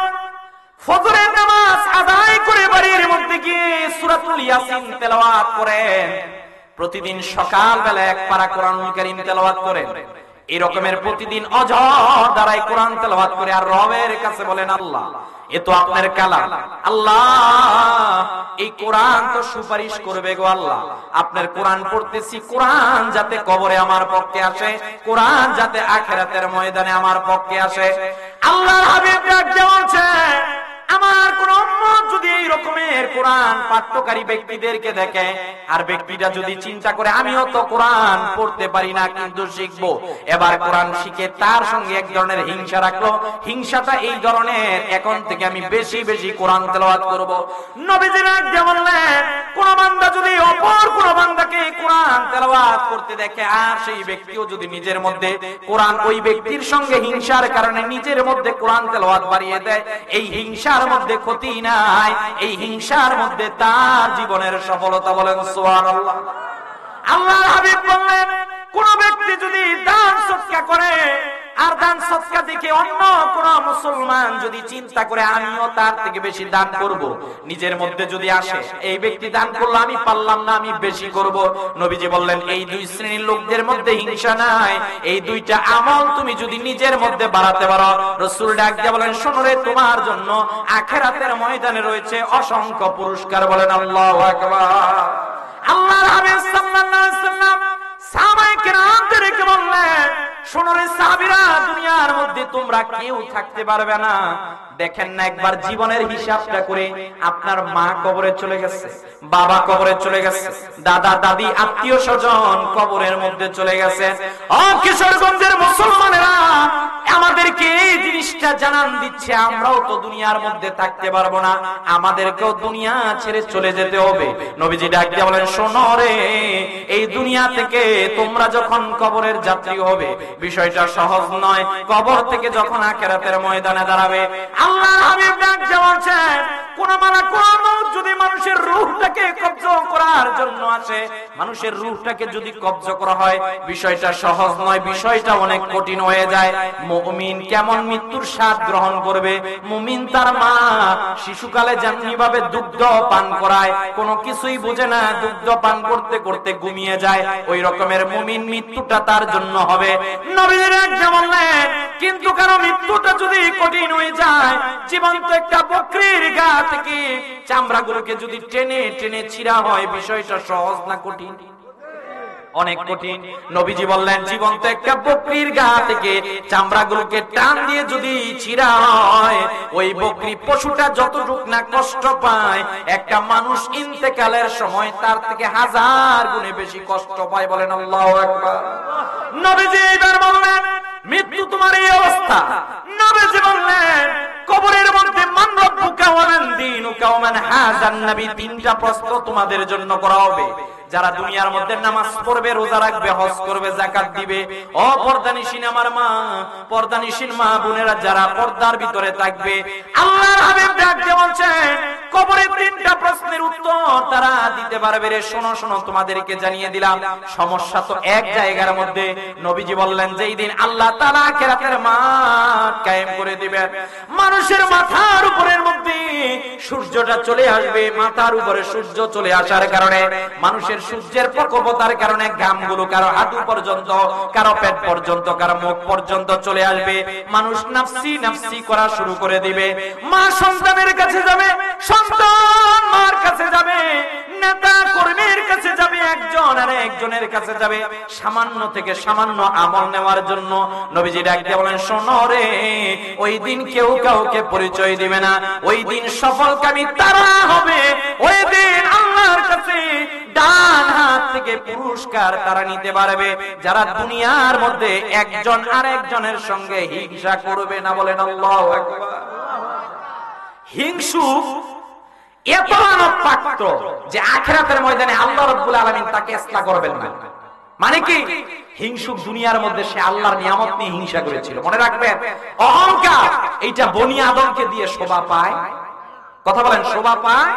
ফজরের নামাজ আদায় করে বাড়ির মধ্যে গিয়ে সূরাতুল ইয়াসিন তেলাওয়াত করেন। প্রতিদিন সকাল বেলা এক পারা কোরআনুল কারীম তেলাওয়াত করেন। এই রকমের প্রতিদিন অজর দ্বারাই কোরআন তেলাওয়াত করে আর রবের কাছে বলেন, আল্লাহ এ তো আপনার কালাম, আল্লাহ এই কোরআন তো সুপারিশ করবে গো আল্লাহ, আপনার কোরআন পড়তেছি, কোরআন যাতে কবরে আমার পক্ষে আসে, কোরআন যাতে আখিরাতের ময়দানে আমার পক্ষে আসে। আল্লাহর হাবিব ডাক দিয়ে বলছে, আমার কোন উম্মত যদি এই রকমের কোরআন পাঠ্যকারী ব্যক্তিদেরকে দেখে, আর ব্যক্তিটা যদি চিন্তা করে আমিও তো কোরআন পড়তে পারি না কিন্তু শিখবো, এবার কোরআন শিখে তার সঙ্গে এক ধরনের হিংসা রাখলো, হিংসাটা এই ধরনের, এখন থেকে আমি বেশি বেশি কোরআন তেলাওয়াত করব। নবীজি যেমন বললেন, কোন বান্দা যদি অপর কোন বান্দাকে কোরআন তেলাওয়াত করতে দেখে, আর সেই ব্যক্তিও যদি নিজের মধ্যে কোরআন, ওই ব্যক্তির সঙ্গে হিংসার কারণে নিজের মধ্যে কোরআন তেলাওয়াত বাড়িয়ে দেয়, এই হিংসার মধ্যে ক্ষতি নাই, এই হিংসার মধ্যে তার জীবনের সফলতা। বলেন সুবহানাল্লাহ। আল্লাহর হাবিব বললেন, কোন ব্যক্তি যদি দান সদকা করে, আর দান সদকা দেখে অন্য কোন মুসলমান যদি চিন্তা করে আমিও তার থেকে বেশি দান করব, নিজের মধ্যে যদি আসে এই ব্যক্তি দান করলো আমি পারলাম না, আমি বেশি করব, নবীজি বললেন এই দুই শ্রেণীর লোকদের মধ্যে হিংসা নাই। এই দুইটা আমল তুমি যদি নিজের মধ্যে বাড়াতে পারো, রাসূল ডাক দিয়ে বলেন, শোনো রে, তোমার জন্য আখিরাতের ময়দানে রয়েছে অসংখ্য পুরস্কার। বলেন আল্লাহু আকবার। আল্লাহর হাবিব সাল্লাল্লাহু আলাইহি ওয়াসাল্লাম সাহাবায়ে কেরামদেরকে বললেন, শোনো রে সাহাবীরা, দুনিয়ার মধ্যে তোমরা কেউ থাকতে পারবে না। দেখেন না একবার জীবনের হিসাবটা করে, আপনার মা কবরে চলে গেছে, বাবা কবরে চলে গেছে, দাদা দাদি আত্মীয় স্বজন কবরের মধ্যে চলে গেছে। ও কিশোরগঞ্জের মুসলমানেরা, আমাদেরকে এই জিনিসটা জানান দিচ্ছে, আমরাও তো দুনিয়ার মধ্যে থাকতে পারবো না, আমাদেরকেও দুনিয়া ছেড়ে চলে যেতে হবে। নবীজি ডাক দিয়ে বলেন, শোনো রে, এই দুনিয়া থেকে তোমরা যখন কবরের যাত্রী হবে, বিষয়টা সহজ নয়। কবর থেকে যখন আখিরাতের ময়দানে দাঁড়াবে, আল্লাহর হাবিব ডাক দিয়ে বলছেন, কোন মালাকুল মউত যদি মানুষের রূহটাকে কবজা করার জন্য আসে, মানুষের রূহটাকে যদি কবজা করা হয়, বিষয়টা সহজ নয়, বিষয়টা অনেক কঠিন হয়ে যায়। মুমিন কেমন মৃত্যুর স্বাদ গ্রহণ করবে? মুমিন তার মা শিশুকালে যেমনি ভাবে দুগ্ধ পান করায়, কোনো কিছুই বুঝে না, দুগ্ধ পান করতে করতে ঘুমিয়ে যায়, ওই রকমের মুমিন মৃত্যুটা তার জন্য হবে। নবীর একজন বললেন, কিন্তু কারো মৃত্যুটা যদি কঠিন হয়ে যায়, জীবন্ত একটা বকরির গা থেকে চামড়াগুলোকে যদি টেনে টেনে ছিঁড়া হয়, বিষয়টা সহজ না কঠিন? অনেক কঠিন। নবীজি বললেন, জীবন্ত একটা বকরির গা থেকে চামড়াগুলোকে টান দিয়ে যদি ছিঁড়া হয়, ওই বকরি পশুটা যতটুক না কষ্ট পায়, একটা মানুষ ইন্তেকালের সময় তার থেকে 1000 গুণে বেশি কষ্ট পায়। বলেন আল্লাহু আকবার। নবীজি এবার বললেন, মৃত্যু তোমার এই অবস্থা। নবীজি বললেন, কবরের মধ্যে মান রব্বুকা ওয়া মান দীনুকা ওয়া মান হাযান নবী, তিনটা প্রশ্ন তোমাদের জন্য করা হবে। যারা দুনিয়ার মধ্যে নামাজ পড়বে, রোজা রাখবে, হজ করবে, যাকাত দিবে, অপর্দানিশীন আমার মা, পর্দানিশীন মা বোনেরা যারা পর্দার ভিতরে থাকবে, আল্লাহর হাবিব ডাক দিয়ে বলছেন, কবরে তিনটা প্রশ্নের উত্তর তারা দিতে পারবে রে। শোনো শোনো, তোমাদেরকে জানিয়ে দিলাম, সমস্যা তো এক জায়গার মধ্যে। নবীজি বললেন, যেই দিন আল্লাহ তাআলা আখিরাতের মাঠ কায়েম করে দিবেন, মানুষের মাথার উপরের মধ্যে সূর্যটা চলে আসবে, মাথার উপরে সূর্য চলে আসার কারণে মানুষের সূর্যের প্রকোপতার কারণে ঘামগুলো কারো হাঁটু পর্যন্ত, কারো পেট পর্যন্ত, কারো মুখ পর্যন্ত চলে আসবে। মানুষ নাফসি নাফসি করা শুরু করে দিবে। মা সন্তানের কাছে যাবে, সন্তান মার কাছে যাবে, নেতা কর্মীর কাছে যাবে, একজন একজনের কাছে যাবে সামান্য থেকে সামান্য আমল নেওয়ার জন্য। নবীজি ডাক দিয়ে বলেন, শোনো রে, ওই দিন কেউ কাউকে পরিচয় দিবে না, ওই দিন সফলকামী তারা হবে, ওই দিন আল্লাহর কাছে ডান হাত থেকে পুরস্কার তারা নিতে পারবে যারা দুনিয়ার মধ্যে একজন আরেকজনের সঙ্গে হিংসা করবে না। বলেন আল্লাহু আকবার। হিংসুক এত অনপাক্ত যে আখিরাতের ময়দানে আল্লাহ রাব্বুল আলামিন তাকে ইসলাহ করবেন না। মানে কি? হিংসুক দুনিয়ার মধ্যে সে আল্লাহর নিয়ামত নিয়ে হিংসা করেছিল। মনে রাখবেন, অহংকার এইটা বনি আদমকে দিয়ে শোভা পায়। কথা বলেন, শোভা পায়।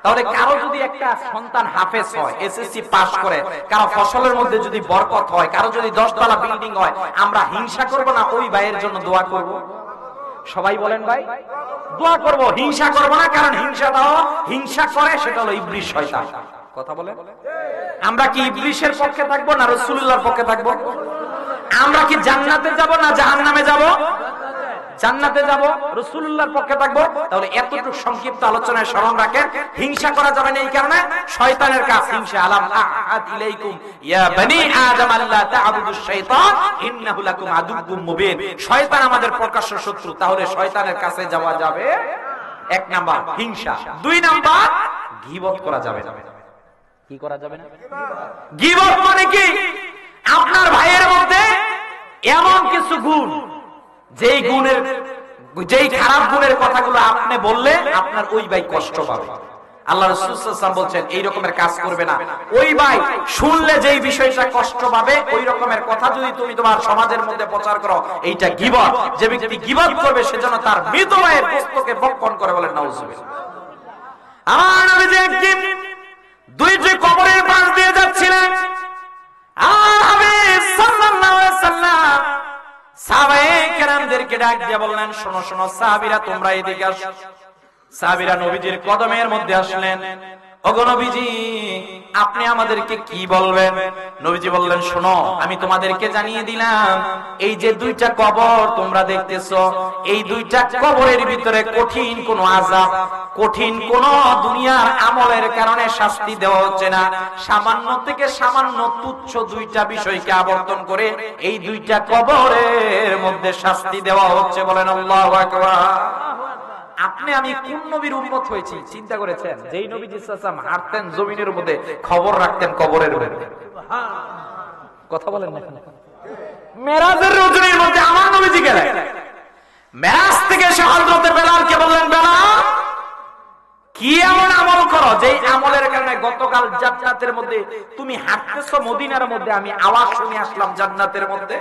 তাহলে কারো যদি একটা সন্তান হাফেজ হয়, এসএসসি পাস করে, কারো ফসলের মধ্যে যদি বরকত হয়, কারো যদি 10 তলা বিল্ডিং হয়, আমরা হিংসা করব না? ওই ভাইয়ের জন্য দোয়া করব। সবাই বলেন ভাই, দোয়া করব, হিংসা করব না। কারণ হিংসা করে সেটা হলো ইবলিস, শয়তান। কথা বলেন, আমরা কি ইবলিসের পক্ষে থাকবো না রাসূলুল্লাহর পক্ষে থাকবো? আমরা কি জান্নাতে যাব না জাহান্নামে যাব? জান্নাতে যাব, রাসূলুল্লাহর পক্ষে থাকবো। তাহলে এতটুকু সংক্ষিপ্ত আলোচনায় স্মরণ রাখেন, হিংসা করা যাবে না। এই কারণে শয়তানের কাজ হিংসা। আলাম আহাদ ইলাইকুম ইয়া বনি আদম আল্লা তা'বুদুশ শাইতান ইন্নাহু লাকুম আদুউম মুবিন। শয়তান আমাদের প্রকাশ্য শত্রু, তাহলে শয়তানের কাছে যাওয়া যাবে। এক নাম্বার হিংসা। দুই নাম্বার গীবত করা যাবে না। কি করা যাবে না? গীবত মানে কি? আপনার ভাইয়ের মধ্যে এমন কিছু গুণ, যেই খারাপ গুণের কথাগুলো আপনি বললে আপনার ওই ভাই কষ্ট পাবে। আল্লাহ রাসূল সাল্লাল্লাহু আলাইহি ওয়াসাল্লাম বলছেন এই রকমের কাজ করবে না। ওই ভাই শুনলে যেই বিষয়টা কষ্ট পাবে, ওই রকমের কথা যদি তুমি তোমার সমাজের মধ্যে প্রচার করো, এইটা গীবত। যে ব্যক্তি গীবত করবে সেজন্য তার মৃত ভাইয়ের পুস্তকে বক্ষণ করে। বলেন নাউজুবিল্লাহ। আমার নবীজি একদিন দুইটি কবরের পাশ দিয়ে যাচ্ছিলেন। হাবিব সাল্লাল্লাহু আলাইহি ওয়াসাল্লাম সাহাবায়ে কেরামদেরকে ডাক দিয়ে বললেন, শোনো শোনো সাহাবীরা, তোমরা এদিকে আসো। সাহাবীরা নবীজির কদমের মধ্যে আসলেন। ওগো নবীজি, আপনি আমাদেরকে কি বলবেন? নবীজি বললেন, শোনো, আমি তোমাদেরকে জানিয়ে দিলাম, এই যে দুইটা কবর তোমরা দেখতেছো, এই দুইটা কবরের ভিতরে কঠিন কোন আযাব, কঠিন কোন দুনিয়ার আমলের কারণে শাস্তি দেওয়া হচ্ছে না। সামান্য থেকে সামান্য তুচ্ছ দুইটা বিষয়কে আবর্তন করে এই দুইটা কবরের মধ্যে শাস্তি দেওয়া হচ্ছে। বলেন আল্লাহু আকবার। আপনি আমি কোন নবীর উম্মত হয়েছি চিন্তা করেছেন? যেই নবী সাল্লাল্লাহু আলাইহি হাঁটতেন জমিনের মধ্যে, খবর রাখতেন কবরের মধ্যে। কথা বলেন না কেন? মেরাজের রজনীর মধ্যে আমার নবীজি গেলেন। মেরাজ থেকে এসে হযরত বেলালকে বললেন, বেলাল, কি এমন আমল করো যেই আমলের কারণে গতকাল জান্নাতের মধ্যে তুমি হাঁটতেছো, মদিনার মধ্যে আমি আওয়াজ শুনে আসলাম জান্নাতের মধ্যে।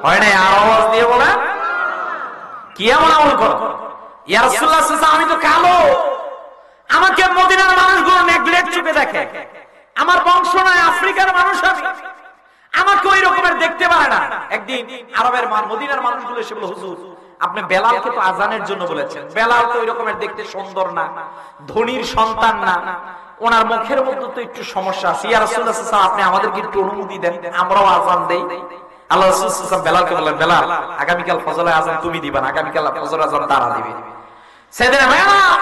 হয় না? আর আওয়াজ দিয়ে বলেন, কি এমন আমল করো? ইয়া রাসূলুল্লাহ সাল্লাল্লাহু আলাইহি ওয়াসাল্লাম, আমি তো কালো, আমাকে মদিনার মানুষগুলো নেগলেক্ট চোখে দেখে, আমার বংশ নয়, আফ্রিকার মানুষ আমি, আমাকে ওই রকমের দেখতে পারে না। একদিন আরবের মদিনার মানুষগুলো এসে বলল, হুজুর, আপনি বেলালকে তো আজানের জন্য বলেছেন, বেলাল তো ওই রকমের দেখতে সুন্দর না, ধনীর সন্তান না, ওনার মুখের মধ্যে তো একটু সমস্যা আছে। ইয়া রাসূলুল্লাহ সাল্লাল্লাহু আলাইহি ওয়াসাল্লাম, আপনি আমাদেরকে একটু অনুমতি দেন, আমরাও আজান দেই। আল্লাহ রাসূল সাল্লাল্লাহু আলাইহি ওয়াসাল্লাম বেলালকে বললেন, বেলাল, আগামীকাল ফজরের আজান তুমি দিবা না, আগামীকাল ফজরের আজান তারা দিবে। সেদিন বেলাল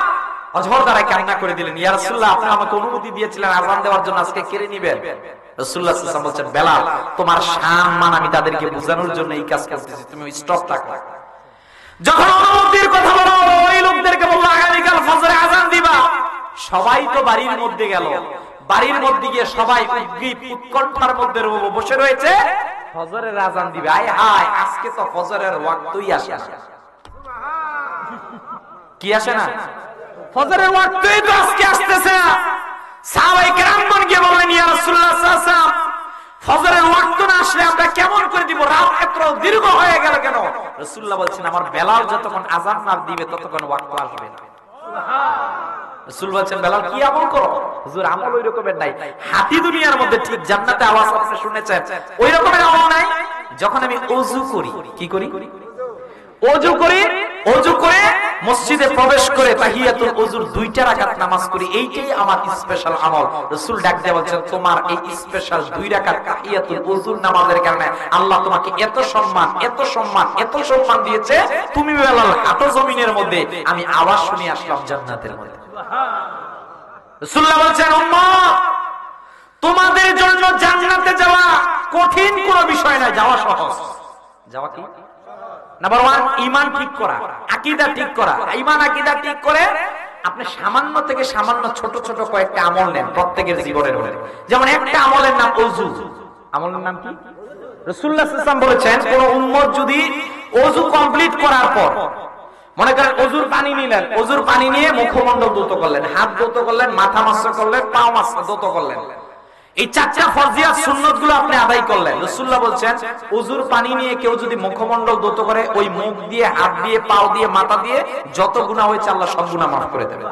অঝর দ্বারাই কান্না করে দিলেন, ইয়া রাসূলুল্লাহ, আপনি আমাকে অনুমতি দিয়েছিলেন আজান দেওয়ার জন্য, আজকে কেড়ে নিবেন। রাসূলুল্লাহ সাল্লাল্লাহু আলাইহি ওয়াসাল্লাম বলছেন, বেলাল, তোমার সম্মান আমি তাদেরকে বোঝানোর জন্য এই কাজ করতেছি, তুমি স্টপ থাকো। যখন অনুমতির কথা বলো, ওই লোকদেরকে বললো আগামীকাল ফজরে আজান দিবা, সবাই তো বাড়ির মধ্যে গেল। বাড়ির মধ্যে গিয়ে সবাই উদ্গ্রীব উৎকণ্ঠার মধ্যে বসে রয়েছে, ফজরের আজান দিবে। আয় হায়, আজকে তো ফজরের ওয়াক্তই আসে না। কি আসে না? ফজরের ওয়াক্তই তো আজকে আসতেছে না। সাহাবায়ে কেরামগণ গিয়ে বললেন, ইয়া রাসূলুল্লাহ সাল্লাল্লাহু আলাইহি ওয়াসাল্লাম, ফজরের ওয়াক্ত না আসলে আমরা কেমন করে দিব? রাত এত দীর্ঘ হয়ে গেল কেন? রাসূলুল্লাহ বলছেন, আমার বেলাল যতক্ষণ আযান না দিবে ততক্ষণ ওয়াক্ত আসবে না। রাসূল বলছেন, বেলাল কি আমল করো? হুজুর, আমল ওই রকমের নাই। হাতি দুনিয়ার মধ্যে ঠিক জান্নাতে আওয়াজ আপনি শুনেছেন, ওই রকমের আমল নাই। যখন আমি ওযু করি, কি করি? ওযু করে মসজিদে প্রবেশ করে তাহিয়াতুল ওযুর 2টা রাকাত নামাজ করি, এইটাই আমার স্পেশাল আমল। রাসূল ডাক দিয়ে বলেন, তোমার এই স্পেশাল 2 রাকাত তাহিয়াতুল ওযুর নামাজের কারণে আল্লাহ তোমাকে এত সম্মান, এত সম্মান, এত সম্মান দিয়েছে, তুমি বেলাল হাঁটো জমিনের মধ্যে, আমি আওয়াজ শুনে আসলাম জান্নাতের মধ্যে। সুবহানাল্লাহ। রাসূলুল্লাহ বলেন, উম্মত, তোমাদের জন্য জন্য জান্নাতে যাওয়া কঠিন কোনো বিষয় না, যাওয়া সহজ। যাওয়া কি? নাম্বার 1 ঈমান ঠিক করা, আকীদা ঠিক করা। ঈমান আকীদা ঠিক করে আপনি সামান্য থেকে সামান্য ছোট ছোট কয়েকটা আমল নেন প্রত্যেকের জীবনের মধ্যে। যেমন একটা আমলের নাম ওযু। আমলের নাম কি? রাসূলুল্লাহ সাল্লাল্লাহু আলাইহি ওয়াসাল্লাম বলেছেন, কোন উম্মত যদি ওযু কমপ্লিট করার পর, মনে করেন ওযুর পানি নিলেন, ওযুর পানি নিয়ে মুখমণ্ডল ধৌত করলেন, হাত ধৌত করলেন, মাথা মাসা করলেন, পা মাসা ধৌত করলেন, এই চারটা ফরজিয়াত সুন্নাত গুলো আপনি আদায় করলেন। রাসূলুল্লাহ বলছেন, ওযুর পানি নিয়ে কেউ যদি মুখমণ্ডল ধৌত করে, ওই মুখ দিয়ে, হাত দিয়ে, পা দিয়ে, মাথা দিয়ে যত গুনাহ হয়েছে আল্লাহ সব গুনাহ মাফ করে দেবেন।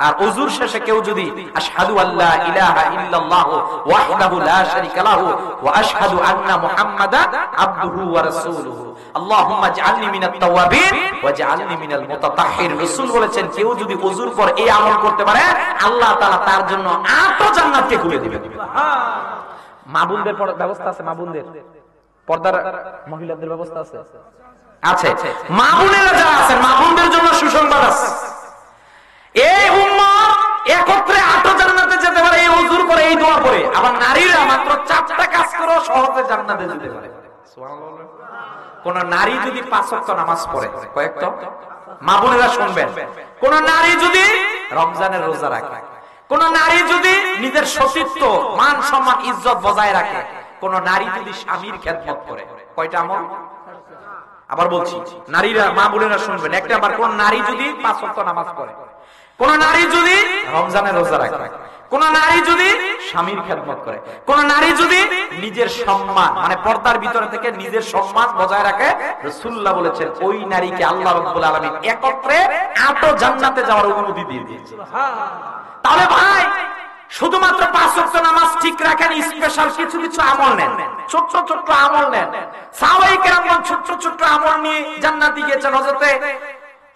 আর ওযুর শেষে কেউ যদি আশহাদু আল্লা ইলাহা ইল্লাল্লাহু ওয়াহদাহু লা শারীকা লাহু ওয়া আশহাদু আন্না মুহাম্মাদান আবদুহু ওয়া রাসূলুহু আল্লাহুম্মা ইজআলনি মিনাত তাওয়াবিন ওয়াজআলনি মিনাল মুতাতাহহির। রাসূল বলেছেন, কেউ যদি ওযুর পর এই আমল করতে পারে, আল্লাহ তাআলা তার জন্য 8 জান্নাতকে খুলে দিবেন। মা বোনদের ব্যবস্থা আছে? মা বোনদের পর্দার মহিলাদের ব্যবস্থা আছে? আছে। মা বোনেরা যারা আছেন, মা বোনদের জন্য সুসংবাদ আছে। এই উম্মত একত্রে 8 জান্নাতে যেতে পারে এই ওযুর করে, এই দোয়া করে। আবার নারীরা মাত্র 4টা কাজ করে সহজে জান্নাতে যেতে পারে। সুবহানাল্লাহ। কোন নারী যদি 5 ওয়াক্ত নামাজ পড়ে, কয়েকটা মা বোনেরা শুনবেন, কোন নারী যদি রমজানের রোজা রাখে, কোন নারী যদি নিজের সতীত্ব, মান সম্মান, ইজ্জত বজায় রাখে, কোন নারী যদি স্বামীর খেদমত করে, কয়টা আমল? আবার বলছি, নারীরা, মা বোনেরা শুনবেন, একটা আবার কোন নারী যদি 5 ওয়াক্ত নামাজ পড়ে, কোন নারী যদি রমজানের রোজা রাখে, কোন নারী যদি স্বামীর খেদমত করে, কোন নারী যদি নিজের সম্মান, মানে পর্দার ভিতরে থেকে নিজের সম্মান বজায় রাখে, রাসূলুল্লাহ বলেছেন ওই নারীকে আল্লাহ রাব্বুল আলামিন একত্রে 8 জান্নাতে যাওয়ার অনুমতি দিয়ে দিয়েছে। তাহলে ভাই, শুধুমাত্র 5 ওয়াক্ত নামাজ ঠিক রাখেন, স্পেশাল কিছু কিছু আমল নেন, ছোট ছোট আমল নেন। সাহাবায়ে কেরামগণ ছোট ছোট আমল নিয়ে জান্নাতে গিয়েছেন।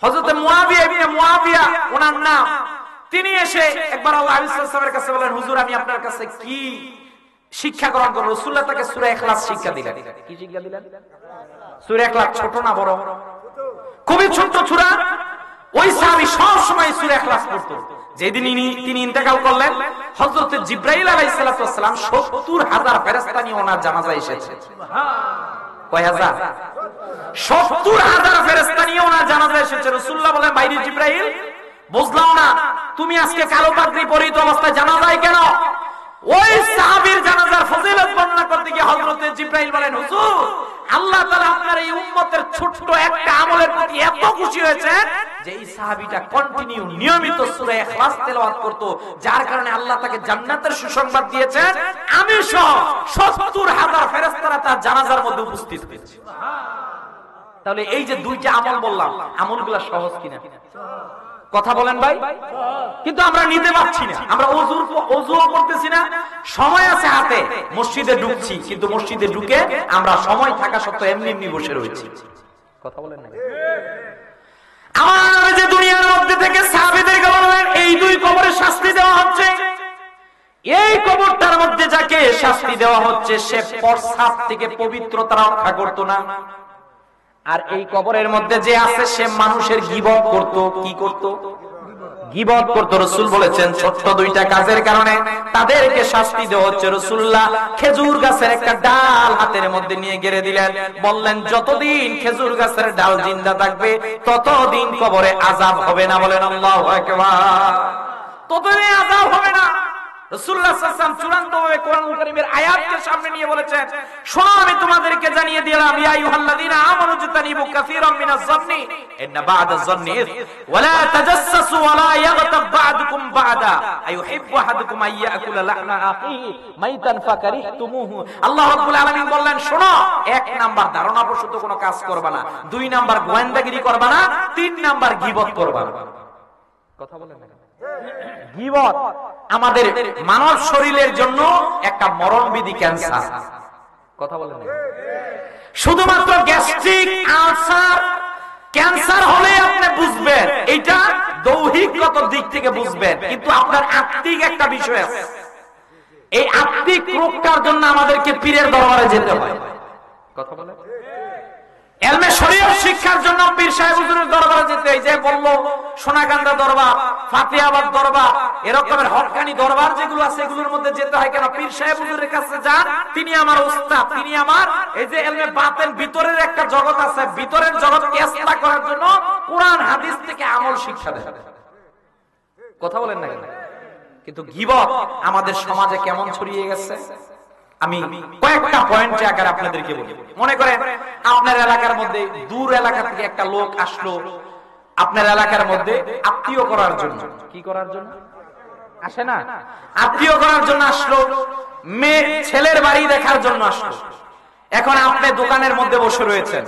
হযরতে মুয়াবিয়া ইবনে মুয়াবিয়া ওনার নাম, তিনি এসে একবার আল্লাহ রাসূলের কাছে বলেন, হুজুর আমি আপনার কাছে কি শিক্ষা গ্রহণ করব? রাসূলুল্লাহ তাকে সূরা ইখলাস শিক্ষা দিলেন। কি শিক্ষা দিলেন? সূরা ইখলাস ছোট না বড়? খুবই ছোট সূরা। ওই সাহাবী সব সময় সূরা ইখলাস পড়তো। যেদিন তিনি ইন্তেকাল করলেন, হযরত জিবরাইল আলাইহিস সালাম ৭০,০০০ ফেরেশতা নিয়ে ওনার জানাজা এসেছে। কয় হাজার? ৭০,০০০ ফেরেশতা নিয়ে ওনার জানাজা এসেছে। রাসূলুল্লাহ বলেন, বাইরে জিবরাইল, বুঝলাম না তুমি আজকে কালো পাগড়ি পরিহিত অবস্থায় জানাজায় কেন? ওই সাহাবীর জানাজার ফজিলত বর্ণনা করতে গিয়ে হযরত জিবরাইল বলেন, হুজুর আল্লাহ তাআলা আপনার এই উম্মতের ছোট্ট একটা আমলের প্রতি এত খুশি হয়েছেন যে এই সাহাবীটা কন্টিনিউ নিয়মিত সূরা ইখলাস তেলাওয়াত করত, যার কারণে আল্লাহ তাকে জান্নাতের সুসংবাদ দিয়েছেন। আমি সহ ৭০,০০০ ফেরেশতারা তার জানাজার মধ্যে উপস্থিত হয়েছে। তাহলে এই যে দুইটা আমল বললাম, আমলগুলো সহজ কিনা? কথা বলেন ভাই। কিন্তু আমরা নিতে পারছি না, আমরা ওযুও করতেছি না, সময় আছে হাতে, মসজিদে ঢুকছি, কিন্তু মসজিদে ঢুকে আমরা সময় থাকা সত্ত্বেও এমনি এমনি বসে রয়েছি। কথা বলেন না। আমার যে দুনিয়ার মধ্যে থেকে সাহাবীদেরকে বললেন এই 2 কবরে শাস্তি দেওয়া হচ্ছে, এই কবরটার মধ্যে যাকে শাস্তি দেওয়া হচ্ছে সে প্রস্রাব থেকে পবিত্রতা রক্ষা করত না, আর এই কবরের মধ্যে যে আছে সে মানুষের গীবত করত। কি করত? গীবত করত। রাসূল বলেছেন ছোট্ট 2টা কাজের কারণে তাদেরকে শাস্তি দেওয়া হচ্ছে। রাসূলুল্লাহ খেজুর গাছের একটা ডাল হাতের মধ্যে নিয়ে গেড়ে দিলেন, বললেন যতদিন খেজুর গাছের ডাল জিন্দা থাকবে ততদিন কবরে আযাব হবে না। বলেন আল্লাহু আকবার। ততদিন আযাব হবে না। রাসূলুল্লাহ সাল্লাল্লাহু আলাইহি ওয়াসাল্লাম চূড়ান্তভাবে কোরআন কারীমের আয়াতকে সামনে নিয়ে বলেছেন, শোনো আমি তোমাদেরকে জানিয়ে দিলাম, ইয়া আইয়ুহাল্লাযীনা আমানু জাতানিবু কাসীরাম মিনাজ যান্নি ইন্না বা'দা যান্নি ওয়া লা তাজাসসু ওয়া লা ইয়াগতাব বা'দুকুম বা'দা আইয়ুহিব্বু আহাদুকুম আইয়াকুলা লাহমা আখিহি মাইতান ফাকারিহতুমুহু। আল্লাহ রাব্বুল আলামিন বললেন, শোনো, 1 নাম্বার ধারণাপ্রসূত কোনো কাজ করবা না, 2 নাম্বার গোয়েন্দাগিরি করবা না, 3 নাম্বার গীবত করবা না। কথা বলেন না। গীবত আমাদের মানব শরীরের জন্য একটা মরণবিধি ক্যান্সার। কথা বলেন না। শুধুমাত্র গ্যাস্ট্রিক আলসার ক্যান্সার হলে আপনি বুঝবেন, এটা দৈহিকগত দিক থেকে বুঝবেন, কিন্তু আপনার আত্মিক একটা বিষয় আছে। এই আত্মিক রোগটার জন্য আমাদেরকে পীরের দরবারে যেতে হয়। কথা বলেন। ইলমে শরীয়ত শিক্ষার জন্য পীর সাহেব হুজুরের দরবারে যেতে, এই যে বললো সোনাকান্দা দরবার, ফাতিহাবাদ দরবার, এরকমের হক্কানি দরবার যেগুলো আছে এগুলোর মধ্যে যেতে হয় কেন? পীর সাহেব হুজুরের কাছে যান, তিনি আমার ওস্তাদ, তিনি আমার এই যে ইলমে বাতিন ভিতরের একটা জগৎ আছে, ভিতরের জগৎকে ইসলাহ করার জন্য কোরআন হাদিস থেকে আমল শিক্ষা দেন। কথা বলেন না কেন? কিন্তু গীবত আমাদের সমাজে কেমন ছড়িয়ে গেছে আমি কয়েকটা পয়েন্টে আকারে আপনাদেরকে বলি। মনে করেন আপনার এলাকার মধ্যে দূর এলাকা থেকে একটা লোক আসলো আপনার এলাকার মধ্যে আত্মীয় করার জন্য। কি করার জন্য আসে না? আত্মীয় করার জন্য আসলো, মেয়ে ছেলের বাড়ি দেখার জন্য আসলো। এখন আপনি দোকানের মধ্যে বসে রয়েছেন,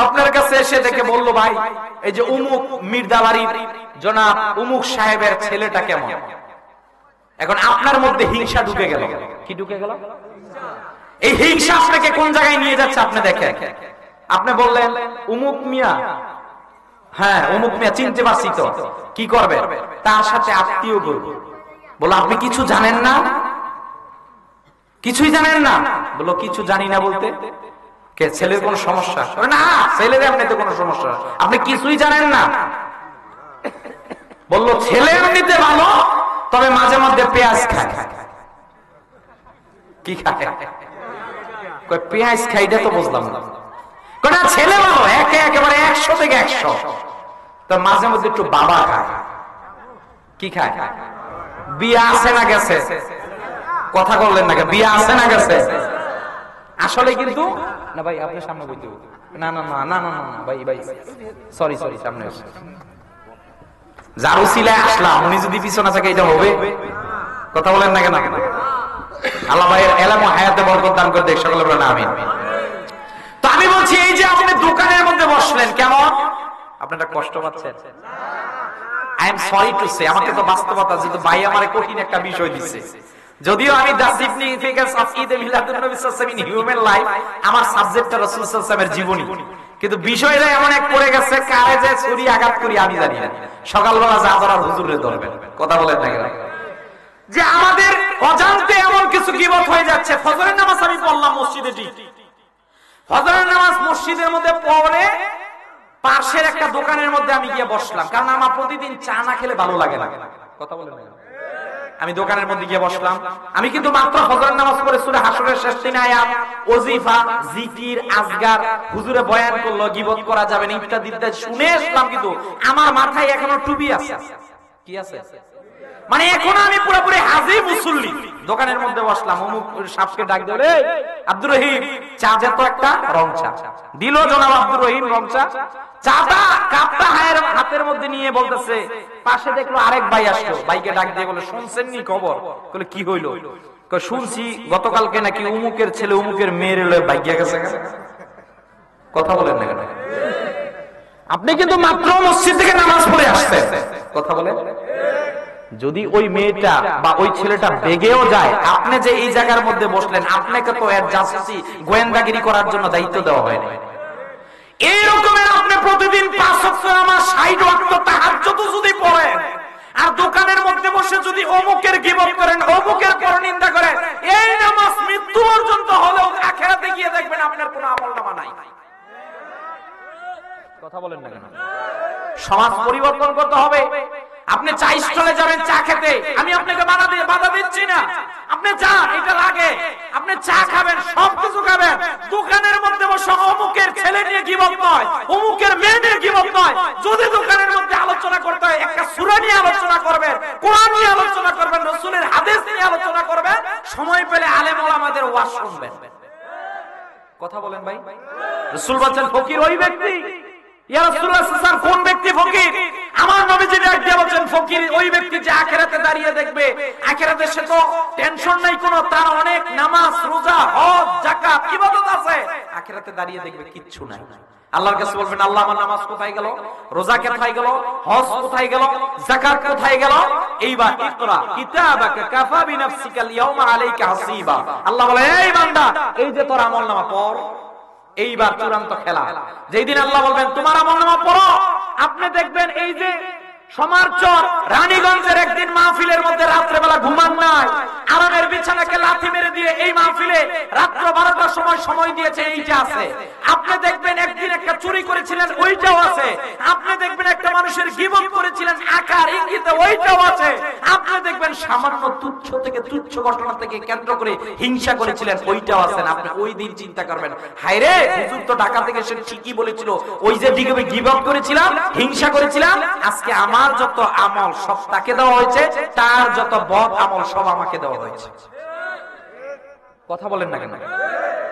আপনার কাছে এসে দেখে বললো, ভাই এই যে উমুক মির্দাবাড়ির জনাব উমুক সাহেবের ছেলেটা কেমন? এখন আপনার মধ্যে হিংসা ঢুকে গেল। কি ঢুকে গেল? এই হিংসা আপনাকে কোন জায়গায় নিয়ে যাচ্ছে আপনি দেখেন। আপনি বললেন উমুক মিয়া, হ্যাঁ উমুক মিয়া চিনতে পারছি তো, কি করবে? তার সাথে আত্মীয় করব। বলো আপনি কিছু জানেন না? কিছুই জানেন না? বলো কিছু জানি না বলতে কে ছেলের কোন সমস্যা? না ছেলের এমনিতে কোনো সমস্যা, আপনি কিছুই জানেন না। বললো ছেলে এমনিতে ভালো, তবে মাঝে মধ্যে পেঁয়াজ খায়। কি খায়? পেঁয়াজ খাই, এটা তো বুঝলাম না। ছেলে ভালো, একেবারে 100 থেকে 100, তো মাঝে মধ্যে একটু বাবা খায়। কি খায়? বিয়া আছে না গেছে? কথা বললেন না, বিয়া আছে না গেছে? আসলে কিন্তু না ভাই, আপনি সামনে বইতে, না না না না না না ভাই ভাই সরি সরি, সামনে যার উসিলায় আসলাম, উনি যদি পিছনে থাকে এটা হবে? কথা বলেন না কেন? আল্লাহ ভাইয়ের এলম ও হায়াতে বরকত দান করে দেখ, সকলে বলেন আমিন। তো আমি বলছি এই যে আপনি দোকানের মধ্যে বসলেন, কেমন? আপনারা কষ্ট পাচ্ছেন? I am sorry to say, আমাকে তো বাস্তবতা, যেহেতু ভাই আমারে কঠিন একটা বিষয় দিচ্ছে, যদিও আমি দা সিগনিফিকেন্স অফ ঈদ মিলাদুন নবী সাল্লাল্লাহু আলাইহি ওয়াসাল্লাম ইন হিউম্যান লাইফ, আমার সাবজেক্টটা রাসূল সাল্লাল্লাহু আলাইহি ওয়াসাল্লামের জীবনী, কিন্তু বিষয়টা এমন এক পড়ে গেছে, কারে যে ছুরি আঘাত করি আমি জানি না। সকালবেলা যা করার হুজুরে ধরবেন। কথা বলেন না কেন? যে আমাদের অজান্তে এমন কিছু গীবত হয়ে যাচ্ছে। ফজরের নামাজ আমি পড়লাম মসজিদে, ঠিক ফজরের নামাজ মসজিদের মধ্যে পড়ে পাশের একটা দোকানের মধ্যে আমি গিয়ে বসলাম, কারণ আমার প্রতিদিন চা না খেলে ভালো লাগে না। কথা বলেন না কেন? আমি দোকানের মধ্যে গিয়ে বসলাম, আমি কিন্তু মাত্র ফজরের নামাজ পড়ে সূরা হাশরের শেষ 3 আয়াত ওজিফা জিকির আজগার হুজুরে বয়ান করলো, গীবত করা যাবে না ইত্যাদি ইত্যাদি শুনে আসলাম, কিন্তু আমার মাথায় এখনো টুপি আছে। কি আছে? মানে এখন আমি পুরোপুরি হাজি মুসল্লি। দোকানের মধ্যে বসলাম, অমুক সাপকে ডাক দিল, এই আব্দুর রহিম চা দে তো একটা, রং চা দিল জনাব আব্দুর রহিম রং চা। চাটা কাপটা হাতের মধ্যে নিয়ে বলতেছে, পাশে দেখলো আরেক ভাই আসলো, ভাইকে ডাক দিয়ে বলে, শুনছেন নি খবর? বলে কি হইলো? শুনছি গতকালকে নাকি উমুকের ছেলে উমুকের মেয়ের লয়ে ভাগ্যা গেছে। কথা বলেন না কেন? আপনি কিন্তু মাত্র মসজিদ থেকে নামাজ পড়ে আসছেন। কথা বলেন। যদি ওই মেয়েটা বা ওই ছেলেটা বেগেও যায়, আপনি যে এই জায়গার মধ্যে বসলেন, আপনাকে তো এর জাসুসি গোয়েন্দাগিরি করার জন্য দায়িত্ব দেওয়া হয়নি। এই রকমের আপনি প্রতিদিন 5 ওয়াক্ত নামাজ 60 ওয়াক্ত তাহাজ্জুদ যদি পড়েন, আর দোকানের মধ্যে বসে যদি অমুকের গীবত করেন, অমুকের পরনিন্দা করেন, এই নামাজ মৃত্যু পর্যন্ত হলেও আখিরাতে গিয়ে দেখবেন আপনার কোনো আমলনামা নাই। কথা বলেন না কেন? সমাজ পরিবর্তন করতে হবে। আপনি চা স্টলে যাবেন চা খেতে, আমি আপনাকে বাধা দিচ্ছি না, আপনি যান, এটা লাগে, আপনি চা খাবেন, সবকিছু খাবেন, দোকানের মধ্যে বসে অমুকের ছেলে নিয়ে গীবত নয়, অমুকের মেয়ে নিয়ে গীবত নয়। যদি দোকানের মধ্যে আলোচনা করতে হয়, একটা সূরা নিয়ে আলোচনা করবেন, কোরআন নিয়ে আলোচনা করবেন, রাসূলের হাদিস নিয়ে আলোচনা করবেন, সময় পেলে আলেম ওলামাদের ওয়াজ শুনবেন। কথা বলেন ভাই। রাসূল বলেন ফকির ওই ব্যক্তি। ইয়া রাসূলুল্লাহ সাল্লাল্লাহু আলাইহি ওয়াসাল্লাম কোন ব্যক্তি ফকির? আমার নবীজি ডাক দিয়ে বলেন ফকির ওই ব্যক্তি যে আখিরাতে দাঁড়িয়ে দেখবে, আখিরাতে সে তো টেনশন নাই কোনো, তার অনেক নামাজ রোজা হজ যাকাত ইবাদত আছে, আখিরাতে দাঁড়িয়ে দেখবে কিচ্ছু নাই। আল্লাহর কাছে বলবেন, আল্লাহ আমার নামাজ কোথায় গেল, রোজা কোথায় গেল, হজ কোথায় গেল, যাকাত কোথায় গেল? এইবার ইকরা কিতাবাকা কাফা বিনাফসিকাল ইয়াউমা আলাইকা হাসিবা। আল্লাহ বলে, এই বান্দা এই যে তোর আমলনামা পড়। এইবার চূড়ান্ত খেলা, যেই দিন আল্লাহ বলবেন তোমার আমলনামা পড়ো, আপনি দেখবেন এই যে সমারচর রানীগঞ্জের একদিন মাহফিলের মধ্যে রাত্রে বেলা ঘুমান নাই, আরামের বিছানাকে লাথি মেরে দিয়ে এই মাহফিলে রাত্র 12টার সময় দিয়েছে, এইটা আছে। আপনি দেখবেন একদিন একটা চুরি করেছিলেন, ওইটাও আছে। আপনি দেখবেন একটা মানুষের গীবত করেছিলেন আকার ইঙ্গিতে, ওইটাও আছে। আপনি দেখবেন সামান্য তুচ্ছ থেকে তুচ্ছ ঘটনা থেকে কেন্দ্র করে হিংসা করেছিলেন, ওইটাও আছে। আপনি ওই দিন চিন্তা করবেন, হায় রে হুজুর তো ঢাকা থেকে এসে ঠিকই বলেছিল, ওই যে গীবত করেছিলাম, হিংসা করেছিলাম, আজকে আমার যত আমল সব তাকে দেওয়া হয়েছে, তার যত বদ আমল সব আমাকে দেওয়া হয়েছে। কথা বলেন না কেন?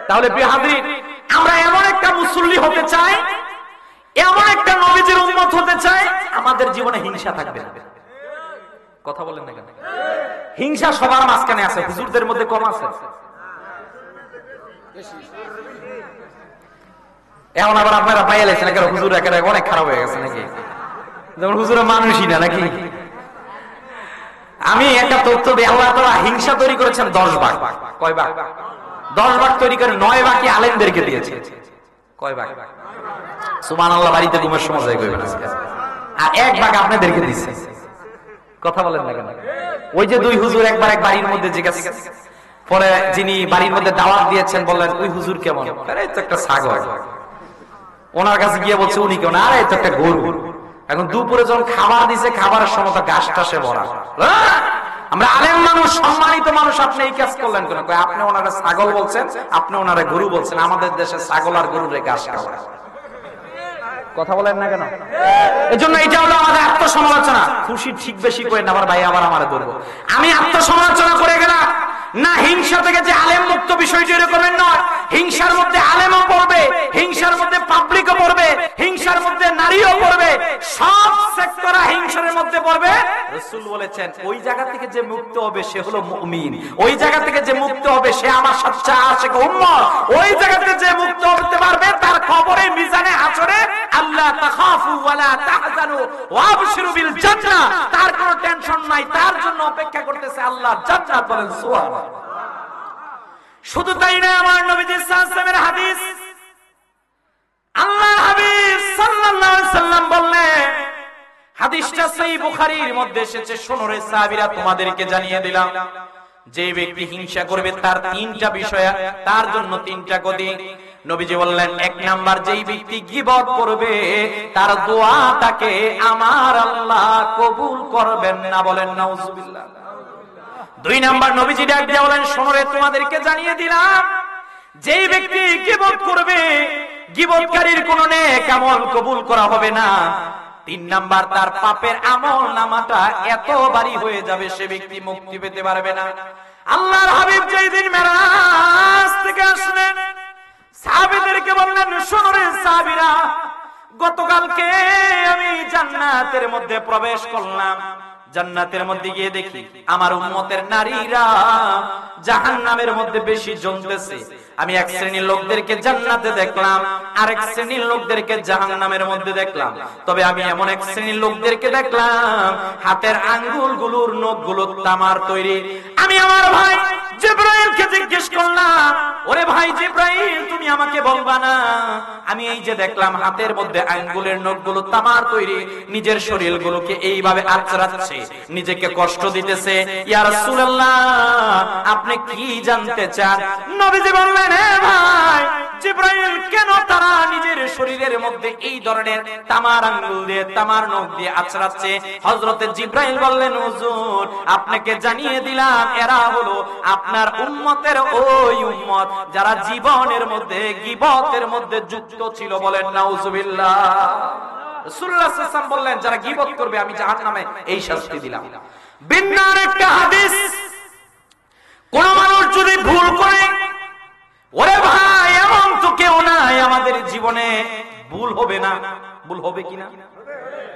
তাহলে প্রিয় হাজরিন, আমরা এমন একটা মুসল্লি হতে চাই, এমন একটা নবীজির উম্মত হতে চাই, আমাদের জীবনে হিংসা থাকবে না। কথা বলেন না কেন? হিংসা সবার মাঝখানে আছে, হুজুরদের মধ্যে কম আছে। এখন আবার আপনারা পাইয়া লেছেন একেবারে হুজুর একেবারে অনেক খারাপ হয়ে গেছে নাকি? যেমন হুজুরের মানুষই না নাকি? আমি একটা তথ্য দিই, আল্লাহ তাআলা হিংসা তৈরি করেছেন 10 ভাগ। কয় ভাগ? 10 ভাগ তৈরি করে 9 ভাগই আলেমদেরকে দিয়েছে। কয় ভাগ? সুবহানাল্লাহ, বাড়িতে ঘুমের সময় যায় কইবেন আজকে। আর 1 ভাগ আপনাদেরকে দিয়েছে। কথা বলেন না কেন? ওই যে 2 হুজুর একবার এক বাড়ির মধ্যে জিজ্ঞাসা, পরে যিনি বাড়ির মধ্যে দাওয়াত দিয়েছেন বললেন, ওই হুজুর কেমন? আরে এই তো একটা ছাগল। ওনার কাছে গিয়ে বলছে, উনি কেমন? আরে এই তো একটা গরু। এখন দুপুরে যখন খাবার দিছে, খাবারের সময় তো গাছ টাসে ভরা। আমরা আলেম মানুষ, সম্মানিত মানুষ, আপনি এই কাজ করলেন কেন? আপনি ওনারা ছাগল বলছেন, আপনি ওনারা গরু বলছেন। আমাদের দেশে ছাগল আর গরুরে ঘাস খাওয়ায়। কথা বলেন না কেন? এজন্য এটা হলো আমাদের আত্মসমালোচনা। খুশি ঠিক বেশি করে না, আমার ভাই আবার আমারে ধরবো। আমি আত্মসমালোচনা করে গেলাম না। হিংসা থেকে যে আলেম মুক্ত বিষয়টি এরকমের নয়। হিংসার মধ্যে আলেমও পড়বে, হিংসার মধ্যে পাবলিকও পড়বে, হিংসার মধ্যে নারীও পড়বে, সব সেক্টর হিংসার মধ্যে পড়বে। রাসূল বলেছেন, ওই জায়গা থেকে যে মুক্ত হবে সে হলো মুমিন। ওই জায়গা থেকে যে মুক্ত হবে সে আমার সচ্চা আশিক উম্মত। ওই জায়গা থেকে যে মুক্ত হতে পারবে তার খবরে মিজানে হাসরে আল্লাহ তাখাফু ওয়ালা তাহজানু ওয়াবশিরু বিল জান্নাহ, তার কোনো টেনশন নাই, তার জন্য অপেক্ষা করতেছে আল্লাহর জান্নাত। বলেন সুবহানাল্লাহ। শুধু তাই না, আমার নবীজি সাল্লাল্লাহু আলাইহি ওয়াসাল্লামের হাদিস, আল্লাহর হাবিব সাল্লাল্লাহু আলাইহি ওয়াসাল্লাম বললেন, হাদিসটা সহিহ বুখারীর মধ্যে এসেছে, শোনো রে সাহাবীরা, তোমাদেরকে জানিয়ে দিলাম, যে ব্যক্তি হিংসা করবে তার 3টা বিষয়, তার জন্য 3টা গতি। নবীজি বললেন, 1 নাম্বার, যেই ব্যক্তি গীবত করবে তার দোয়া তাকে আমার আল্লাহ কবুল করবেন না। বলেন নাউজুবিল্লাহ। 2 নাম্বার, নবীজি ডাক দিয়ে বলেন, শোনো রে, তোমাদেরকে জানিয়ে দিলাম, যেই ব্যক্তি গীবত করবে গীবতকারীর কোন নেক আমল কবুল করা হবে না। 3 নাম্বার, তার পাপের আমল নামাটা এত ভারী হয়ে যাবে সে ব্যক্তি মুক্তি পেতে পারবে না। আল্লাহর হাবিব যেই দিন মেরাজ থেকে আসলেন, সাহাবীদেরকে বললেন, শোনো রে সাহাবীরা, গতকালকে আমি জান্নাতের মধ্যে প্রবেশ করলাম। জান্নাতের মধ্যে গিয়ে দেখি আমার উম্মতের নারীরা জাহান্নামের মধ্যে বেশি জ্বলতেছে। আমি এক শ্রেণীর লোকদেরকে জান্নাতে দেখলাম, আরেক শ্রেণীর লোকদেরকে জাহান্নামের মধ্যে দেখলাম। তবে আমি এমন এক শ্রেণীর লোকদেরকে দেখলাম হাতের আঙ্গুলগুলোর নখগুলো তামার তৈরি। আমি আমার ভাই জিবরাইলকে জিজ্ঞেস করলাম, ওরে ভাই জিবরাইল, তুমি আমাকে বলবা না, আমি এই যে দেখলাম হাতের মধ্যে আঙ্গুলের নখগুলো তামার তৈরি, নিজের শরীরগুলোকে এইভাবে আঁচড়াচ্ছে, নিজেকে কষ্ট দিতেছে, ইয়া রাসূলুল্লাহ আপনি কি জানতে চান? নবীজি বললেন, হে ভাই জিবরাইল, কেন তারা নিজের শরীরের মধ্যে এই ধরনের তামার আঙ্গুল দিয়ে, তামার নখ দিয়ে আঁচড়াচ্ছে? হযরতে জিবরাইল বললেন, হুজুর আপনাকে জানিয়ে দিলাম, এরা হলো আপনার উম্মতের ওই উম্মত যারা জীবনের মধ্যে গীবতের মধ্যে যুক্ত ছিল। বলেন নাউজুবিল্লাহ। রাসূলুল্লাহ সাল্লাল্লাহু আলাইহি ওয়াসাল্লাম বললেন, যারা গীবত করবে আমি জাহান্নামে এই শাস্তি দিলাম। বিন্নার একটা হাদিস, কোন মানুষ যদি ভুল করে, ওরে ভাই এমন তো কেউ নাই আমাদের জীবনে ভুল হবে না। ভুল হবে কিনা?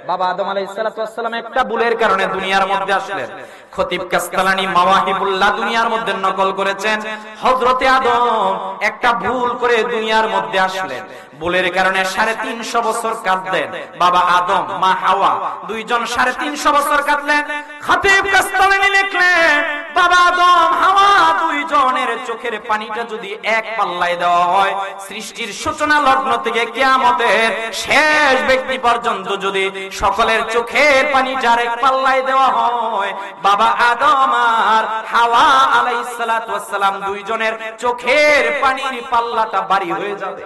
বাবা আদম আলাইহিস সালাতু ওয়াস সালাম একটা ভুলের কারণে দুনিয়ার মধ্যে আসলেন। খতিব কাসতালানী মাওয়াহিবুল্লাহ দুনিয়ার মধ্যে নকল করেছেন, হযরতে আদম একটা ভুল করে দুনিয়ার মধ্যে আসলেন। ভুলের কারণে 350 বছর কাঁদলেন বাবা আদম, মা হাওয়া, দুইজন 350 বছর কাঁদলেন। খতিব কাসতালানী লিখলেন, বাবা আদম হাওয়া দুইজনের চোখের পানিটা যদি এক পাল্লায় দেওয়া হয়, সৃষ্টির সূচনা লগ্ন থেকে কিয়ামতের শেষ ব্যক্তি পর্যন্ত যদি সকলের চোখের পানিটা এক পাল্লায় দেওয়া হয়, বাবা আদম আর হাওয়া আলাইহিস সালাতু ওয়াস সালাম দুইজনের চোখের পানির পাল্লাটা ভারী হয়ে যাবে।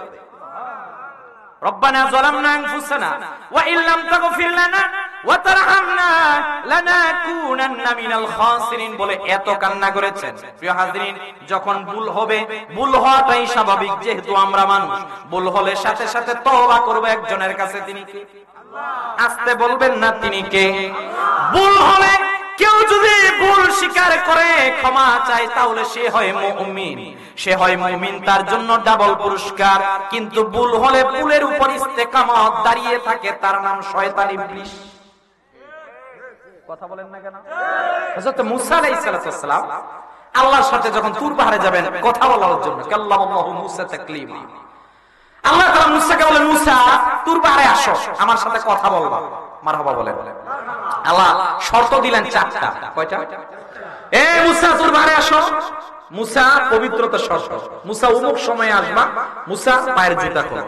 রব্বানা যালামনা আনফুসানা ওয়া ইল্লাম তাগফির লানা ওয়া তারহামনা লানাকুনান্না মিনাল খাসিরিন বলে এত কান্না করেছেন। প্রিয় হাজরিন, যখন ভুল হবে, ভুল হওয়াটাই স্বাভাবিক, যেহেতু আমরা মানুষ। ভুল হলে সাথে সাথে তওবা করব একজনের কাছে, তিনি কে? আস্তে বলবেন না, তিনি কে? ভুল হলে কেউ যদি ভুল স্বীকার করে ক্ষমা চায়, তাহলে সে হয় মুমিন, সে হয় মুমিন, তার জন্য ডাবল পুরস্কার। কিন্তু ভুল হলে ভুলের উপর ইস্তেকামত দাঁড়িয়ে থাকে, তার নাম শয়তান ইবলিস। কথা বলেন না কেন? হযরত মূসা আলাইহিস সালাম আল্লাহর সাথে যখন তুর পাহাড়ে যাবেন কথা বলার জন্য, কাল্লামাল্লাহু মূসা তাকলিমা, আল্লাহ তাআলা মূসাকে বলেন, মূসা তুর পাহাড়ে আসো, আমার সাথে কথা বলবা। মারহাবা বলেন। আল্লাহ শর্ত দিলেন চারটা। কয়টা? এ মূসা তুর পাহাড়ে আসো, মূসা পবিত্রতার শর্ত, মূসা অমুক সময়ে আসবা, মূসা পায়ের জুতা খোলো।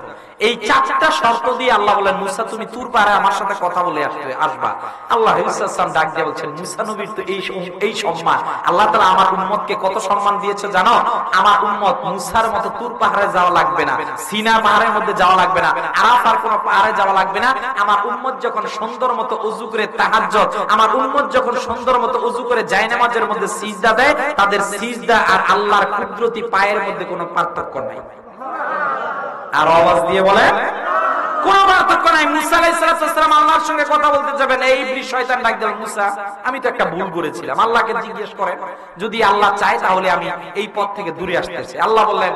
এই চারটা শর্ত দিয়ে আল্লাহ বলেন, মূসা তুমি তুর পাহাড়ে আমার সাথে কথা বলে আসবা। আল্লাহ সাল্লাল্লাহু ডাক দিয়ে বলছেন, মূসা নবীর তো এই সম্মান, আল্লাহ তাআলা আমার উম্মতকে কত সম্মান দিয়েছে জানো? আমার উম্মত মূসার মতো তুর পাহাড়ে যাওয়া লাগবে না, সিনা পাহাড়ের মধ্যে যাওয়া লাগবে না, আরাফার কোন পাহাড়ে যাওয়া লাগবে না। আমার উম্মত যখন সুন্দর মতো ওযু করে তাহাজ্জুদ, আমার উম্মত যখন সুন্দর মতো ওযু করে জায়নামাজের মধ্যে সিজদা দেয়, তাদের সিজদা আর আল্লাহর কুদরতি পায়ের মধ্যে কোনো পার্থক্য নাই। আর আওয়াজ দিয়ে বলেন, কোন পার্থক্য নাই। মূসা আলাইহিস সালাম আল্লাহর সঙ্গে কথা বলতে যাবেন, এই ইবলিস শয়তান ডাক দিল, মূসা আমি তো একটা ভুল করেছিলাম, আল্লাহকে জিজ্ঞেস করেন, যদি আল্লাহ চায় তাহলে আমি এই পথ থেকে দূরে আসতেছি। আল্লাহ বললেন,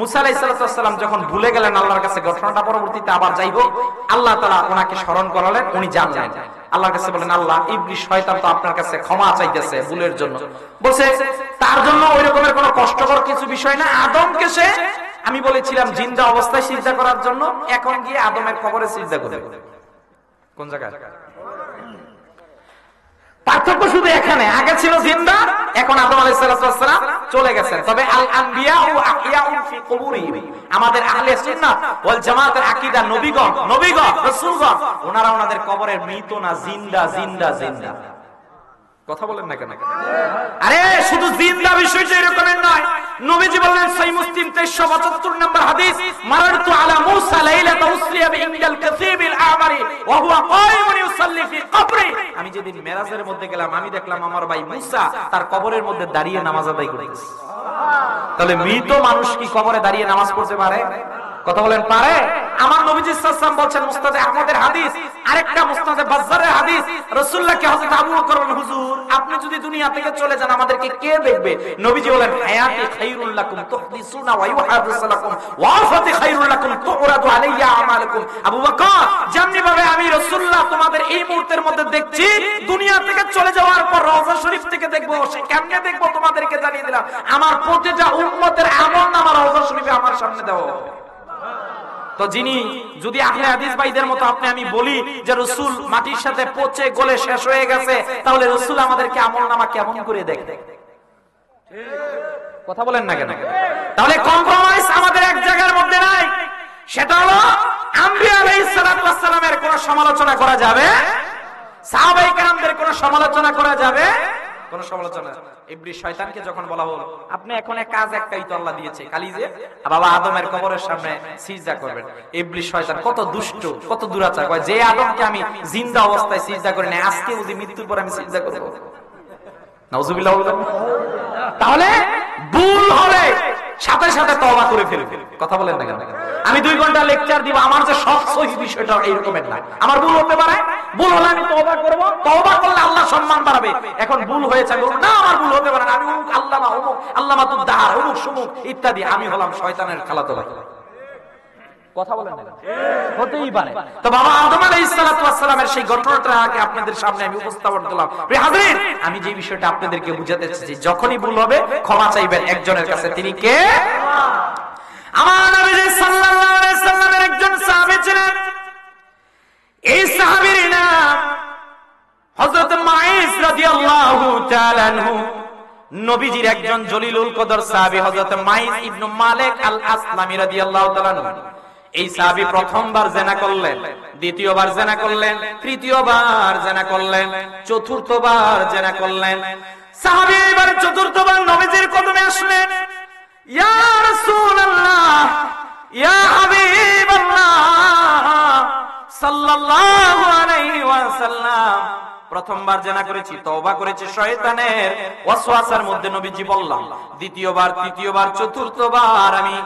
মূসা আলাইহিস সালাম যখন ভুলে গেলেন আল্লাহর কাছে, ঘটনাটা পরবর্তীতে আবার যাই হোক, আল্লাহ তাআলা ওনাকে স্মরণ করালেন, উনি জানলেন। আল্লাহর কাছে বলেন, আল্লাহ ইবলিস শয়তান তো আপনার কাছে ক্ষমা চাইতেছে ভুলের জন্য, বলছে তার জন্য ওই রকমের কোনো কষ্টকর কিছু বিষয় না। আদমকে সে, আমি বলেছিলাম জিন্দা অবস্থায় সিজদা করার জন্য, এখন গিয়ে আদমের কবরে সিজদা করে। কোন জায়গায় পার্থক্য? শুধু এখানে, আগে ছিল জিন্দা, এখন আদম আলাইহিস সালাম চলে গেছেন। তবে আল আনবিয়া ও আহিয়াউন ফি কুবুরিহিম, আমাদের আহলে সুন্নাত ওয়াল জামাতের আকীদা, নবীগণ রাসূলগণ ওনারা ওনাদের কবরের মৃত না, জিন্দা জিন্দা জিন্দা। কথা বলেন না কেন? আরে শুধু জিন্দা বিষয়টা এরকমের নয়। নবীজি বললেন, সহিহ মুসলিম 372 নম্বর হাদিস, মারারতু আলা মূসা লাইলাতা উসরিয়া বিইনদাল কাসীবিল আমারি ওয়া হুয়া কায়িমুন ইউসাল্লি ফি কবরি। আমি যেদিন মেরাজের মধ্যে গেলাম, আমি দেখলাম আমার ভাই মূসা তার কবরের মধ্যে দাঁড়িয়ে নামাজ আদায় করতেছে। তাহলে মৃত মানুষ কি কবরে দাঁড়িয়ে নামাজ পড়তে পারে? কথা বলেন, পারে? আমার নবীজি সাল্লাল্লাহু আলাইহি ওয়াসাল্লাম বলছেন, মুসনাদে আহমদের হাদিস, আরেকটা মুসনাদে বাজ্জারের হাদিস, রাসূলুল্লাহকে হযরত আবু বকর বলেন, হুজুর আপনি যদি দুনিয়া থেকে চলে যান আমাদেরকে কে দেখবে? নবীজি বলেন, হায়াতি খায়রুল লাকুম তুহদিসুনা ওয়া ইউহাদিসু লাকুম ওয়া আফাতি খায়রুল লাকুম তুরাদু আলাইয়া আমালুকুম। আবু বকর, যেমনি ভাবে আমি রাসূলুল্লাহ তোমাদের এই মুহূর্তের মধ্যে দেখছি, দুনিয়া থেকে চলে যাওয়ার পর রওজা শরীফ থেকে দেখবো, সে কেমনে দেখবো তোমাদেরকে জানিয়ে দিলাম। আমার প্রতিটা উম্মতের আমলনামা রওজা শরীফে আমার সামনে দেওয়া হবে। তো যিনি, যদি আহলে হাদিস ভাইদের মতো আপনি আমি বলি যে রাসূল মাটির সাথে পচে গলে শেষ হয়ে গেছে, তাহলে রাসূল আমাদেরকে আমলনামা কেমন করে দেখে? কথা বলেন না কেন? তাহলে কম্প্রোমাইজ আমাদের এক জায়গার মধ্যে নাই, সেটা হলো আম্বিয়া আলাইহিস সালাতু ওয়াস সালামের কোনো সমালোচনা করা যাবে, সাহাবায়ে কেরামদের কোনো সমালোচনা করা যাবে, কোন সমালোচনা। ইবলিস শয়তানকে যখন বলা হলো, আপনি এখন এক কাজ একটাই তো আল্লাহ দিয়েছে, খালি যে বাবা আদমের কবরের সামনে সিজদা করবেন। ইবলিস শয়তান কত দুষ্ট, কত দুরাচার, কয় যে আদমকে আমি জিন্দা অবস্থায় সিজদা করি না, আজকে যদি মৃত্যুর পর আমি সিজদা করব। নাউজুবিল্লাহ বলবেন। তাহলে ভুল হলে সাথে সাথে তওবা করে ফেলবে। কথা বলেন না কেন? আমি 2 ঘন্টা লেকচার দিব, আমার যে সব সহি বিষয়টা এইরকমের না। আমার ভুল হতে পারে, ভুল হলে আমি তওবা করব, তওবা করলে আল্লাহ সম্মান বাড়াবে। এখন ভুল হয়েছে, বলবো না আমার ভুল হতে পারে না, আমি আল্লামা অমুক, আল্লামাতুদ দাহার অমুক সুমুক ইত্যাদি, আমি হলাম শয়তানের খালাতো ভাই। কথা বলেন না? হতেই পারে। তো বাবা আদম আলাইহিস সালাতু ওয়াস সালামের সেই ঘটনাটাকে আপনাদের সামনে আমি উপস্থাপন করলাম। প্রিয় হাজির, আমি যে বিষয়টা আপনাদেরকে বুঝাতে চাচ্ছি, যখনই ভুল হবে ক্ষমা চাইবেন একজনের কাছে, তিনি কে? আমার নবী সাল্লাল্লাহু আলাইহি সাল্লামের একজন সাহাবী ছিলেন। এই সাহাবীর নাম হযরত মাইস রাদিয়াল্লাহু তাআলা আনহু। নবীজির একজন জলিলুল কদর সাহাবী হযরত মাইস ইবনে মালিক আল আসলামী রাদিয়াল্লাহু তাআলা আনহু। এই সাহাবী প্রথমবার জিনা করলেন, দ্বিতীয়বার জিনা করলেন, তৃতীয়বার জিনা করলেন, চতুর্থবার জিনা করলেন। সাহাবী এবার চতুর্থবার নবীজির কদমে আসলেন, ইয়া রাসূলুল্লাহ, ইয়া হাবিবাল্লাহ সাল্লাল্লাহু আলাইহি ওয়াসাল্লাম, প্রথমবার জিনা করেছি, তওবা করেছি শয়তানের ওয়াসওয়াসার মধ্যে নবীজি বললাম, দ্বিতীয়বার, তৃতীয়বার, চতুর্থবার আমি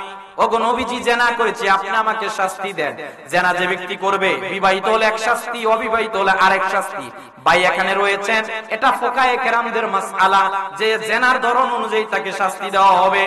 ওগো নবীজি জিনা করেছি, আপনি আমাকে শাস্তি দেন। জিনা যে ব্যক্তি করবে, বিবাহিত হলে এক শাস্তি, অবিবাহিত হলে আরেক শাস্তি। ভাই এখানে রয়েছেন, এটা ফুকায়ে কেরামদের মাসআলা যে জিনার ধরন অনুযায়ী তাকে শাস্তি দেওয়া হবে।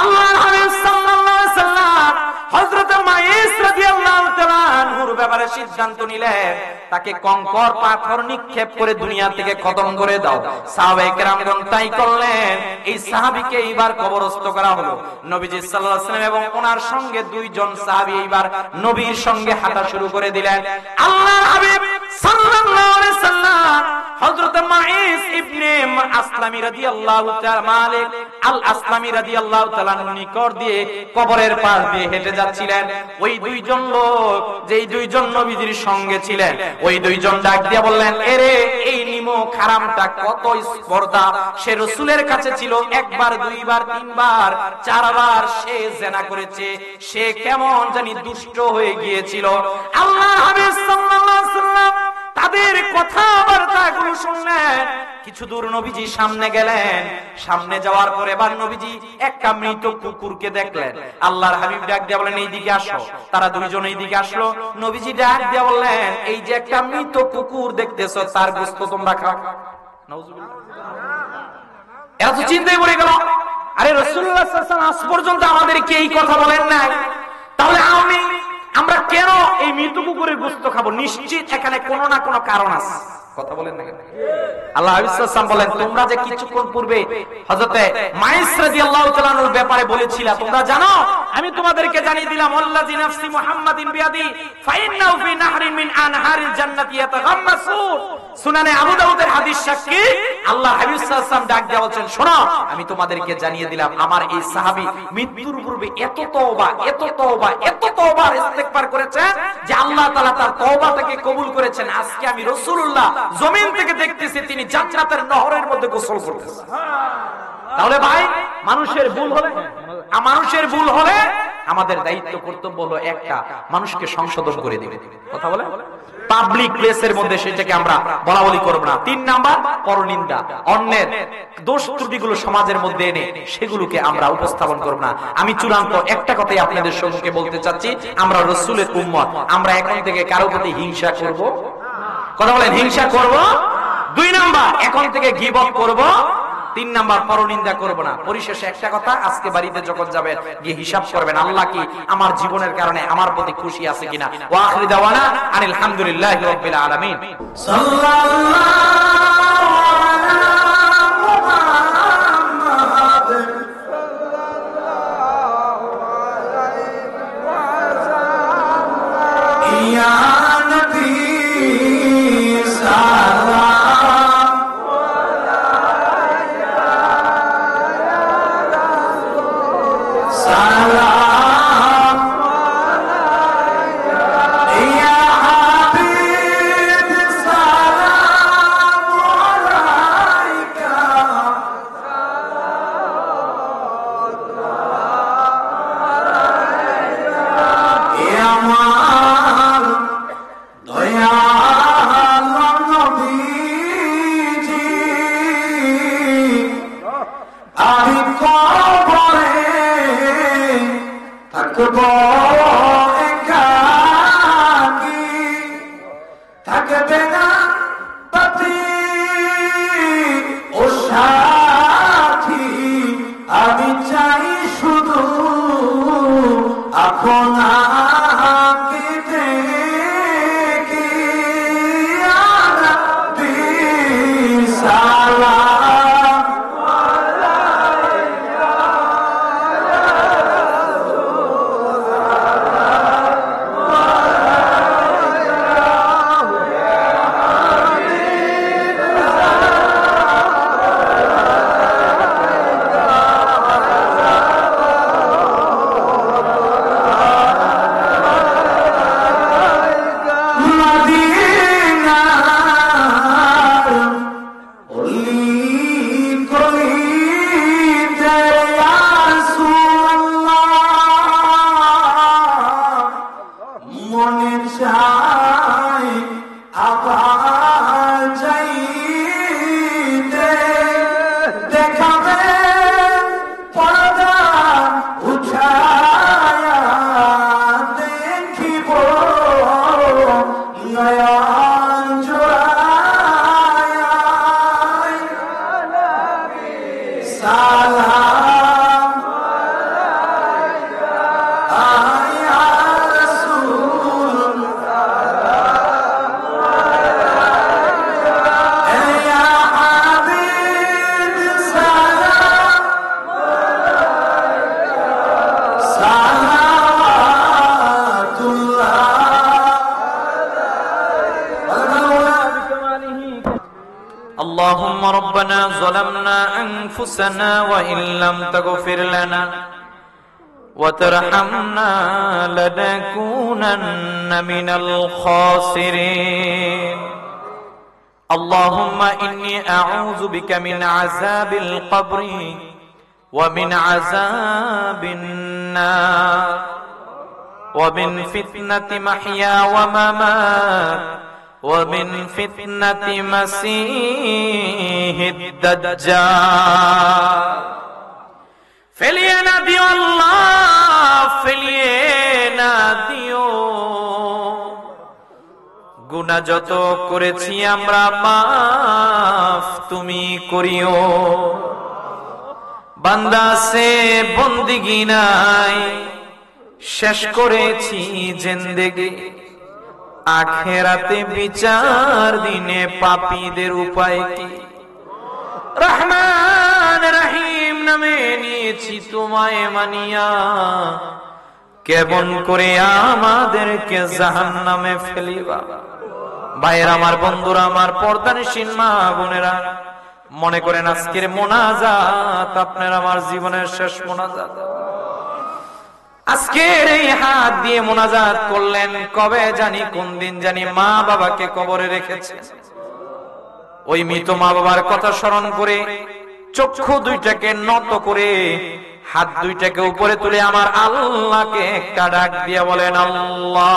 আল্লাহর হাবিব সাল্লাল্লাহু আলাইহি ওয়াসাল্লাম হযরত মাইস রাদিয়াল্লাহু তাআলা আনহুর ব্যাপারে সিদ্ধান্ত নিলেন, তাকে কঙ্কর পাথর নিক্ষেপ করে দুনিয়া থেকে খতম করে দাও। সাহাবায়ে কেরামগণ তাই করলেন। এই সাহাবীকে এইবার কবরস্থ করা হলো। নবীজি সাল্লাল্লাহু আলাইহি ওয়াসাল্লাম এবং ওনার সঙ্গে দুইজন সাহাবী এইবার নবীর সঙ্গে হাঁটা শুরু করে দিলেন। আল্লাহর হাবিব সাল্লাল্লাহু আলাইহি ওয়াসাল্লাম হযরত মাইস ইবনে আসলামী রাদিয়াল্লাহু তাআলা মালিক আল আসলামী রাদিয়াল্লাহু তাআলা নিকট দিয়ে কবরের পাশ দিয়ে হেঁটে যাচ্ছিলেন। ওই দুইজন লোক, যেই দুইজন নবীজির সঙ্গে ছিলেন, ওই দুইজন ডাক দিয়ে বললেন, এরে এই নিমক হারামটা কত স্পর্ধা, সে রাসূলের কাছে ছিল একবার, দুইবার, তিনবার, চারবার সে জিনা করেছে, সে কেমন জানি দুষ্ট হয়ে গিয়েছিল। আল্লাহর হাবিব সাল্লাল্লাহু আলাইহি ওয়াসাল্লাম তাদের কথাবার্তাগুলো শুনলেন। কিছু দূর নবীজি সামনে গেলেন। সামনে যাওয়ার পরে এবার নবীজি একটা মৃত কুকুরকে দেখলেন। আল্লাহর হাবিব ডাক দিয়ে বলেন, এইদিকে আসো। তারা দুইজন এইদিকে আসলো। নবীজি ডাক দিয়ে বললেন, এই যে একটা মৃত কুকুর দেখতেছো, তার গোশত তোমরা খাও। নাউজুবিল্লাহ। এরা তো চিন্তায় পড়ে গেল, আরে রাসূলুল্লাহ সাল্লাল্লাহু আলাইহি ওয়াসাল্লাম আজ পর্যন্ত আমাদেরকে এই কথা বলেন নাই, তাহলে আমরা কেন এই মৃত কুকুরের গোশত খাবো? নিশ্চিত এখানে কোনো না কোনো কারণ আছে। কথা বলেন না কেন? আল্লাহ হাবিব সাল্লাল্লাহু আলাইহি ওয়াসাল্লাম বলেন, তোমরা যে কিছুক্ষণ পূর্বে হযরত মাইস রাদিয়াল্লাহু তাআলা আনহুর ব্যাপারে বলেছিলা, তোমরা জানো? আমি তোমাদেরকে জানিয়ে দিলাম, আল্লাযী নাফসি মুহাম্মাদিন বিয়াদি ফাইন্নাহু ফি নাহরিন মিন আনহারিল জান্নাতি ইয়াতাগাম্মাসুন। সুনানে আবু দাউদের হাদিস সাক্ষী আল্লাহ হাবিব সাল্লাল্লাহু আলাইহি ওয়াসাল্লাম ডাক দিয়ে বলেন, শোনো, আমি তোমাদেরকে জানিয়ে দিলাম, আমার এই সাহাবী মৃত্যুর পূর্বে এত তওবা, এত তওবা, এত তওবা ইস্তেগফার করেছেন যে আল্লাহ তাআলা তার তওবাটাকে কবুল করেছেন। আজকে আমি রাসূলুল্লাহ জমিন থেকে দেখতেছি তিনি জান্নাতের নহরের মধ্যে গোসল করতেছেন। তাহলে ভাই, মানুষের ভুল হলে আমাদের দায়িত্ব, কর্তব্য হলো একটা, মানুষকে সংশোধন করে দিবে। কথা বলে পাবলিক প্লেসের মধ্যে সেটাকে আমরা বলাবলি করব না। 3 নাম্বার, পরনিন্দা, অন্যের দোষ ত্রুটিগুলো সমাজের মধ্যে এনে সেগুলোকে আমরা উপস্থাপন করব না। আমি চূড়ান্ত একটা কথাই আপনাদের সম্মুখে বলতে চাচ্ছি, আমরা রাসূলের উম্মত, আমরা এখন থেকে কারো প্রতি হিংসা করব। কথা বলেন, হিংসা করব। 2 নাম্বার, এখন থেকে গীবত করব। 3 নাম্বার, পরনিন্দা করব না। পরিশেষে একটা কথা, আজকে বাড়িতে যখন যাবেন গিয়ে হিসাব করবেন, আল্লাহ কি আমার জীবনের কারণে আমার প্রতি খুশি আছে কিনা। ওয়া আখিরু দাওয়ানা আনিল হামদুলিল্লাহি রাব্বিল আলামিন। ربنا ظلمنا أنفسنا وإن لم تغفر لنا وترحمنا لنكونن من الخاسرين اللهم إني أعوذ بك من عذاب القبر ومن عذاب النار ومن فتنة محيا وممات ومن فتنة مسيح الدجال ফেলিয়ে না দিও আল্লাহ, ফেলিয়ে না দিও। গুনাহ যত করেছি আমরা মাফ তুমি করিও। বান্দা সে বন্দিগি নাই, শেষ করেছি জিন্দেগি। আখিরাতে বিচার দিনে পাপীদের উপায় কি? রহমান রহিম নামে নিয়েছি তোমায় মানিয়া, কেমন করে আমাদেরকে জাহান্নামে ফেলিবা। ভাইয়েরা আমার, বন্ধুরা আমার, পর্দানিশীন মা বোনেরা, মনে করেন আজকের মোনাজাত আপনার আমার জীবনের শেষ মোনাজাত। আজকের এই হাত দিয়ে মোনাজাত করলেন, কবে জানি কোন দিন জানি মা বাবাকে কবরে রেখেছে। ওই মৃত মা বাবার কথা স্মরণ করে চক্ষু দুইটাকে নত করে হাত দুইটাকে উপরে তুলে আমার আল্লাহকে একটা ডাক দিয়ে বলেন আল্লাহ।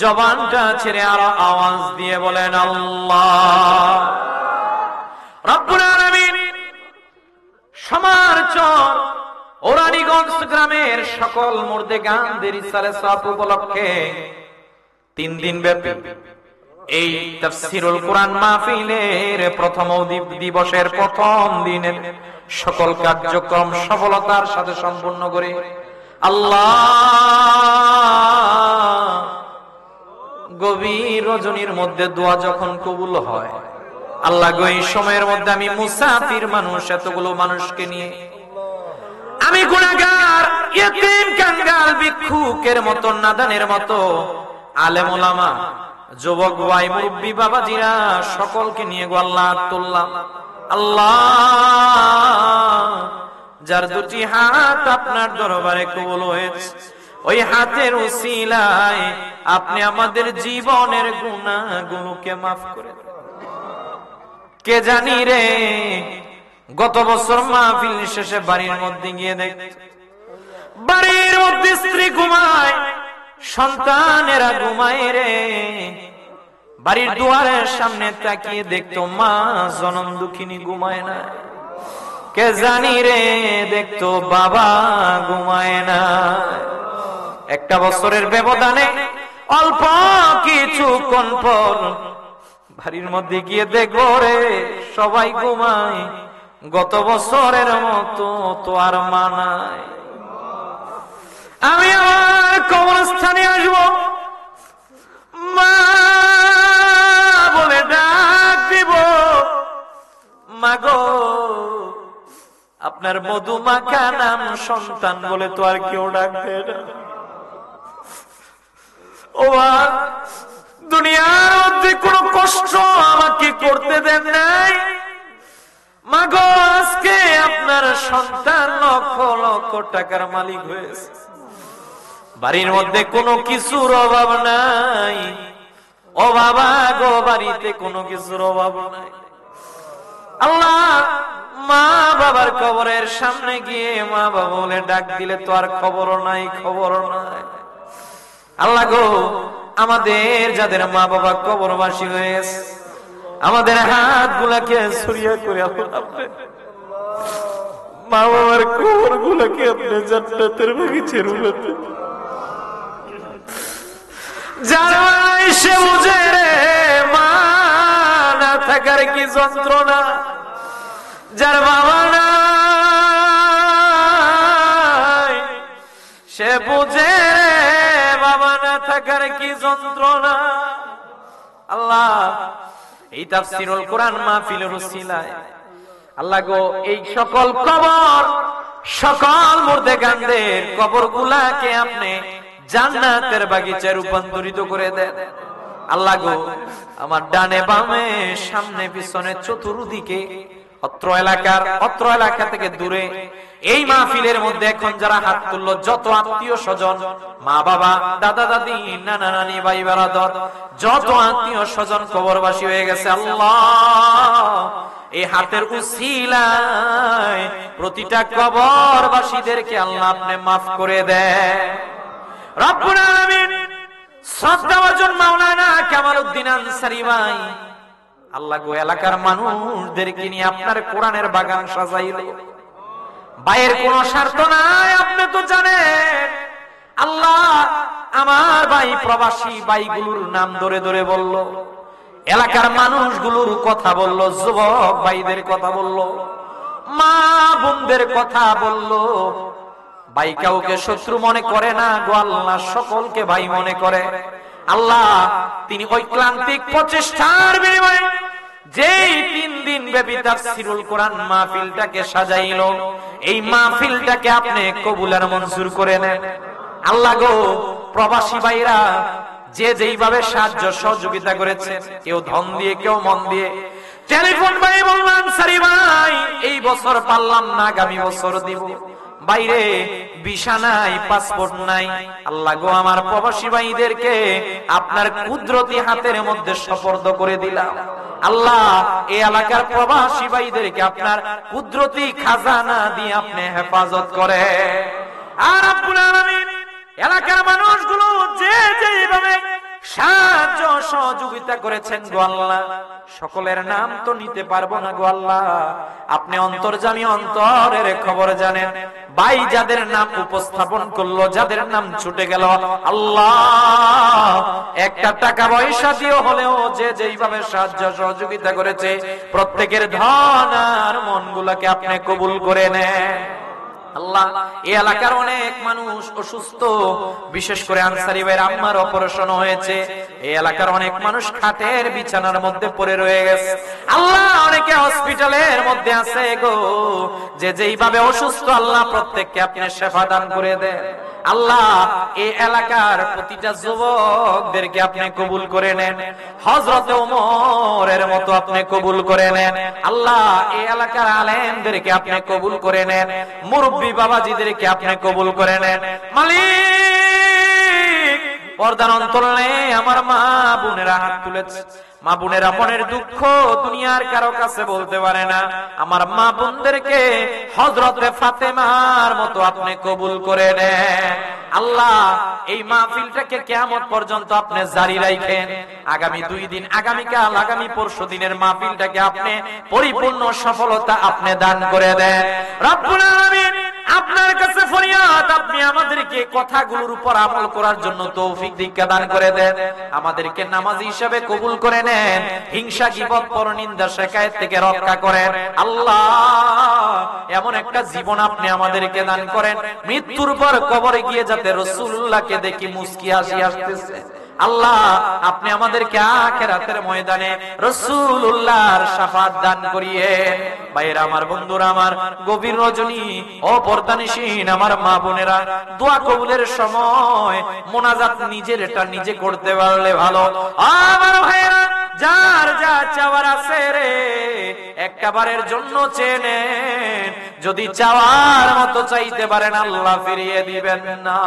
জবানটা ছেড়ে আরো আওয়াজ দিয়ে বলেন আল্লাহ। রব্বুল আলামিন সমারচর ওরানিগঞ্জ গ্রামের সকল মুর্দেগানদের ইসালে সাফ উপলক্ষে 3 দিন ব্যাপী এই তাফসীরুল কোরআন মাহফিলের প্রথম দিবসের প্রথম দিনের সকল কার্যক্রম সফলতার সাথে সম্পূর্ণ করে আল্লাহ গভীর রজনীর মধ্যে দোয়া যখন কবুল হয়, আল্লাহ গো এই সময়ের মধ্যে আমি মুসাফির মানুষ, এতগুলো মানুষকে নিয়ে আমি গুনাহগার, ইয়েতিম, কাঙ্গাল, ভিক্ষুকের মতো, নাদানের মতো, আলেম ওলামা, যুবক ভাই, মুরব্বী বাবাজিরা সকলকে নিয়ে গো আল্লাহ তুললাম। আল্লাহ যার দুটি হাত আপনার দরবারে কবুল হয়েছে, ওই হাতের উসিলায় আপনি আমাদের জীবনের গুনাহগুলোকে মাফ করে দেন। কে জানি রে, গত বছর মাহফিল শেষে বাড়ির মধ্যে গিয়ে দেখ, বাড়ির মধ্যে স্ত্রী ঘুমায়, সন্তানেরা ঘুমায় রে। বাড়ির দুয়ারের সামনে তাকিয়ে দেখতো মা জনম দুঃখিনী ঘুমায় না। কে জানি রে, দেখতো বাবা ঘুমায় না। একটা বছরের ব্যবধানে অল্প কিছুক্ষণ পর বাড়ির মধ্যে গিয়ে দেখবো রে সবাই ঘুমায়। গত বছরের মতো তো আর মানায়। আমি আমার কবরস্থানে আসবো, মা বলে ডাক দিব, মাগো আপনার মধুমাখা নাম সন্তান বলে তো আর কেউ ডাক দেয় না। ও দুনিয়ার মধ্যে কোন কষ্ট আমাকে করতে দেন নাই, মাগো আজকে আপনার সন্তান লক্ষ লক্ষ টাকার মালিক হয়েছে, বাড়ির মধ্যে কোনো কিছুর অভাব নাই। ও বাবা গো, বাড়িতে কোনো কিছুর অভাব নাই। আল্লাহ মা বাবার কবরের সামনে গিয়ে মা বাবা বলে ডাক দিলে তো আর খবরও নাই, খবরও নাই। আল্লাহ গো, আমাদের যাদের মা বাবা কবরবাসী হয়েছে, আমাদের হাত গুলাকে সরিয়া করে আপনি মা বাবার কবর গুলাকে আপনি জান্নাতের বাগিচার উলাতে যারা এসে বুঝে রে মা না থাকার কি যন্ত্রণা, যার বাবা নাই সে বুঝে রে বাবা না থাকার কি যন্ত্রণা। আল্লাহ এই তাফসীরুল কোরআন মাহফিলের উসিলায় আল্লাহ গো, এই সকল কবর, সকল মুর্দেগানদের কবর গুলাকে আপনি জান্নাতের বাগিচায় রূপান্তরিত করে দেন। আল্লাহ গো, আমার ডানে বামে সামনে পিছনে চতুর্দিকে অত্র এলাকা থেকে দূরে এই মাহফিলের মধ্যে এখন যারা হাত তুললো, যত আত্মীয় স্বজন, মা বাবা, দাদা দাদি, নানা নানি, ভাই বারাদর, যত আত্মীয় স্বজন কবরবাসী হয়ে গেছে, আল্লাহ এই হাতের উসিলায় প্রতিটা কবরবাসীদেরকে আল্লাহ আপনি মাফ করে দেন রব্বুল আলামিন। শ্রদ্ধাভাজন মাওলানা কামালউদ্দিন আনসারী ভাই, আল্লাহ গো, এলাকার মানুষদেরকে নিয়ে আপনার কোরআনের বাগান সাজাইলো। ভাইয়ের কোন স্বার্থ নাই, আপনি তো জানেন। আল্লাহ আমার ভাই প্রবাসী ভাইগুলোর নাম ধরে ধরে বলল, এলাকার মানুষগুলোর কথা বলল, যুবক ভাইদের কথা বলল, মা বোনদের কথা বলল। ভাই কাউকে শত্রু মনে করে না গো আল্লাহ, সকলকে ভাই মনে করে। আল্লাহ তিনি ঐক্লান্তিক প্রচেষ্টার বিনিময়ে যেই 3 দিন ব্যাপী তাফসীরুল কোরআন মাহফিলটাকে সাজাইলো, এই মাহফিলটাকে আপনি কবুল আর মঞ্জুর করে নেন। আল্লাহ গো, প্রবাসী ভাইরা যে যেইভাবে সাহায্য সহযোগিতা করেছে, কেউ ধন দিয়ে, কেউ মন দিয়ে, টেলিফোন ভাই বললাম আনসারী ভাই এই বছর পারলাম না, আগামী বছর দিব। বাইরে ভিসা নাই, পাসপোর্ট নাই। আল্লাহ গো, আমার প্রবাসী ভাইদেরকে আপনার কুদরতি হাতের মধ্যে সুপর্দ করে দিলাম। আল্লাহ এই এলাকার প্রবাসী ভাইদেরকে আপনার কুদরতি খাজানা দিয়ে আপনি হেফাজত করে। আর রব্বুল আলামিন এলাকার মানুষগুলো যে যেভাবে সাহায্য সহযোগিতা করেছেন গো আল্লাহ, সকলের নাম তো নিতে পারবো না গো আল্লাহ, আপনি অন্তর্যামী, অন্তরের খবর জানেন। ভাই যাদের নাম উপস্থাপন করলো, যাদের নাম ছুটে গেল, আল্লাহ একটা টাকা পয়সা দিয়ে হলেও যে যেইভাবে সাহায্য সহযোগিতা করেছে, প্রত্যেকের ধন আর মনগুলোকে আপনি কবুল করে নেন। আল্লাহ এই এলাকার অনেক মানুষ অসুস্থ, বিশেষ করে আনসারী ভাইয়ের আম্মার অপারেশন হয়েছে। এই এলাকার অনেক মানুষ খাটের বিছানার মধ্যে পড়ে রয়ে গেছে। আল্লাহ অনেকে হসপিটালের মধ্যে আছে গো, যে যেইভাবে অসুস্থ, আল্লাহ প্রত্যেককে আপনি শেফা দান করে দেন। আল্লাহ এই এলাকার প্রতিটা যুবকদেরকে আপনি কবুল করে নেন, হযরত ওমরের মতো আপনি কবুল করে নেন। আল্লাহ এই এলাকার আলেমদেরকে আপনি কবুল করে নেন, মুরব্বী বাবাজিদেরকে আপনি কবুল করে নেন। মালিক পর্দার অন্তরালে আমার মা বোনেরা হাত তুলেছে, মা বোনেরা মনের দুঃখ দুনিয়ার কারো কাছে বলতে পারে না। আমার মা বোনদেরকে হযরতে ফাতেমার মতো আপনি কবুল করে নেন। আল্লাহ এই মাহফিলটাকে কিয়ামত পর্যন্ত আপনি জারি রাখেন। আগামী 2 দিন, আগামীকাল, আগামী পরশু দিনের মাহফিলটাকে আপনি পরিপূর্ণ সফলতা আপনি দান করে দেন রব্বুল আলামিন। আপনার কাছে ফরিয়াদ, আপনি আমাদেরকে কথাগুলোর উপর আমল করার জন্য তৌফিক দীক্ষা দান করে দেন। আমাদেরকে নামাজি হিসেবে কবুল করে নেন, হিংসা, গীবত, পরনিন্দা, শিকায়েত থেকে রক্ষা করেন। আল্লাহ এমন একটা জীবন আপনি আমাদেরকে দান করেন, মৃত্যুর পর কবরে গিয়ে যাতে রাসূলুল্লাহকে দেখি মুস্কি হাসি আসতেছে। আল্লাহ আপনি আমাদেরকে আখিরাতের ময়দানে রাসূলুল্লাহর শাফাত দান করিয়েন। ভাইরা আমার, বন্ধুরা আমার, গভীর রজনী ও পর্দানিশীন আমার মা বোনেরা, দোয়া কবুলের সময় মোনাজাত নিজেরটা নিজে করতে পারলে ভালো। আমার ভাইরা, যার যা চাওয়ার আছে রে, একটা বারের জন্য চেয়ে নেন। যদি চাওয়ার মতো চাইতে পারেন, আল্লাহ ফিরিয়ে দিবেন না।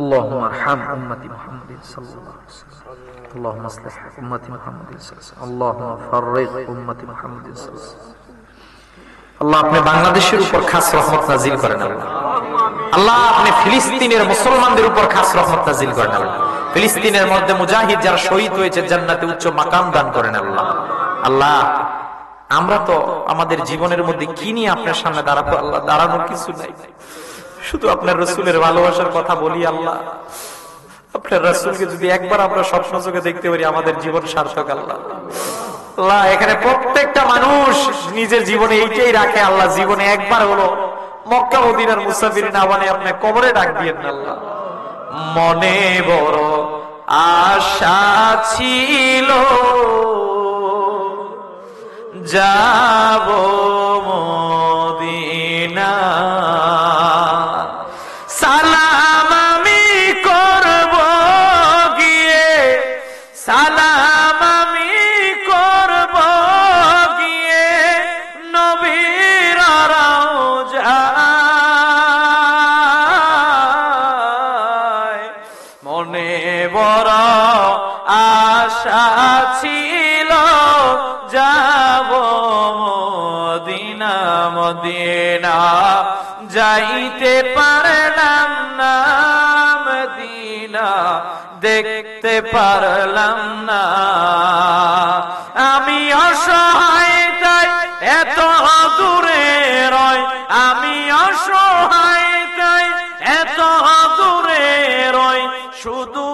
اللهم ارحم أمة محمد صلى الله عليه وسلم. اللهم اصلح أمة محمد صلى الله عليه وسلم. اللهم فرج أمة محمد صلى الله عليه وسلم. আল্লাহ আপনি বাংলাদেশের উপর খাস রহমত নাজিল করেন। আল্লাহ আল্লাহ আপনি ফিলিস্তিনের মুসলমানদের উপর খাস রহমত নাজিল করেন। আল্লাহ ফিলিস্তিনের মধ্যে মুজাহিদ যারা শহীদ হয়েছে, জান্নাতে উচ্চ মাকাম দান করেন। আল্লাহ আল্লাহ আমরা তো আমাদের জীবনের মধ্যে কি নিয়ে আপনার সামনে দাঁড়াবো? আল্লাহ দাঁড়ানোর কিছু নাই, শুধু আপনার রাসূলের ভালোবাসার কথা বলি। আল্লাহ আপনার রাসূলকে যদি একবার আমরা স্বপ্ন চোখে দেখতে পারি, আমাদের জীবন সার্থক। আল্লাহ আল্লাহ এখানে প্রত্যেকটা মানুষ নিজের জীবনে এইটাই রাখে, আল্লাহ জীবনে একবার হলো মক্কা মদিনার মুসাফির না বানিয়ে আপনি কবরে ডাক দিয়েন না। আল্লাহ মনে বড় আশা ছিল যাব মদিনা, সালাম আমি করব গিয়ে, সালাম আমি করব গিয়ে নবীর রওজায়। মনে বড় আশা ছিল যাব মদিনা, মদিনা যাইতে পারলাম না, মদিনা দেখতে পারলাম না। আমি অসহায় তাই এত দূরে রয়, আমি অসহায় তাই এত দূরে রয়, শুধু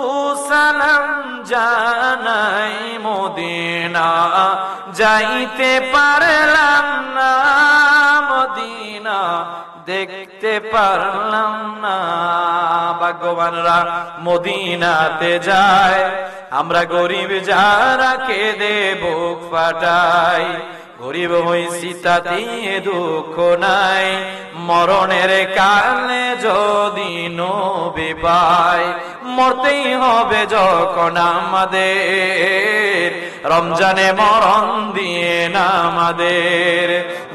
সালাম জানাই মদিনা যাইতে পারলাম না, মদিনা দেখতে পারলাম না। ভাগ্যবানরা মদিনাতে যায়, আমরা গরিব যারা কেঁদে বুক ফাটাই, গরিব হইছি তাতে দুঃখ নাই, মরণের কালে যদি নবী পাই, মরতেই হবে যখন আমাদের, রমজানে মরণ দিয়ে না আমাদের,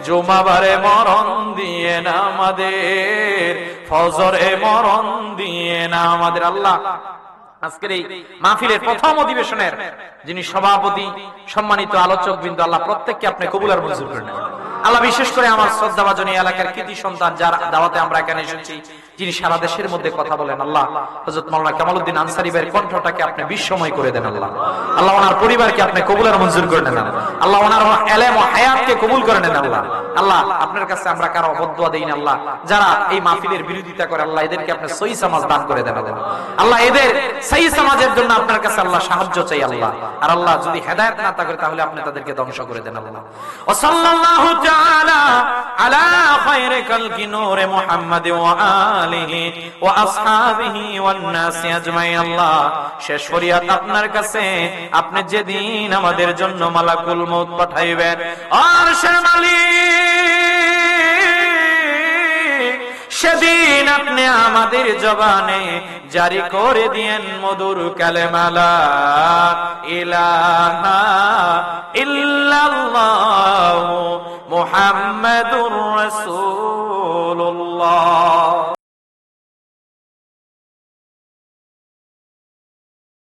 জুমাবারে মরণ দিয়ে না আমাদের, ফজরে মরণ দিয়ে না আমাদের। আল্লাহ আজকের এই মাহফিলের প্রথম অধিবেশনের যিনি সভাপতি, সম্মানিত আলোচক বিন্দু, আল্লাহ প্রত্যেককে আপনি কবুল আর মঞ্জুর করে নেন। আল্লাহ বিশেষ করে আমার শ্রদ্ধাভাজন এলাকার কৃতি সন্তান যার দাওয়াতে আমরা এখানে এসেছি, যিনি সারা দেশের মধ্যে কথা বলেন, আল্লাহ হযরত মাওলানা কামালউদ্দিন আনসারী ভাইয়ের কণ্ঠটাকে আপনি বিস্ময় করে দেন। আল্লাহ আল্লাহ ওনার পরিবারকে আপনি কবুল আর মঞ্জুর করে নেন। আল্লাহ ওনার ইলম ও হায়াতকে কবুল করে নেন। আল্লাহ আল্লাহ আপনার কাছে আমরা কারো বদদুয়া দেই না। আল্লাহ যারা এই মাহফিলের বিরোধিতা করে, আল্লাহ এদেরকে আপনি সহি সমাজ দান করে দেন। আল্লাহ আল্লাহ এদের সহি সমাজের জন্য আপনার কাছে আল্লাহ সাহায্য চাই। আল্লাহ আর আল্লাহ যদি হেদায়েত না থাকে তাহলে আপনি তাদেরকে ধ্বংস করে দেন। আল্লাহ ও সাল্লাল্লাহু তাআলা আলা খায়রি খালকি নূরে মুহাম্মাদ ওয়া আলিহি ওয়া আসহাবিহি ওয়ান নাস আজমাইন। আল্লাহ শেষ ফরিয়াদ আপনার কাছে, আপনি যেদিন আমাদের জন্য মালাকুল মউত পাঠাইবেন, আর সে মালিক সেদিন আপনি আমাদের জবানে জারি করে দিয়েন মধুর কালেমা লা ইলাহা ইল্লাল্লাহু মুহাম্মাদুর রাসূল।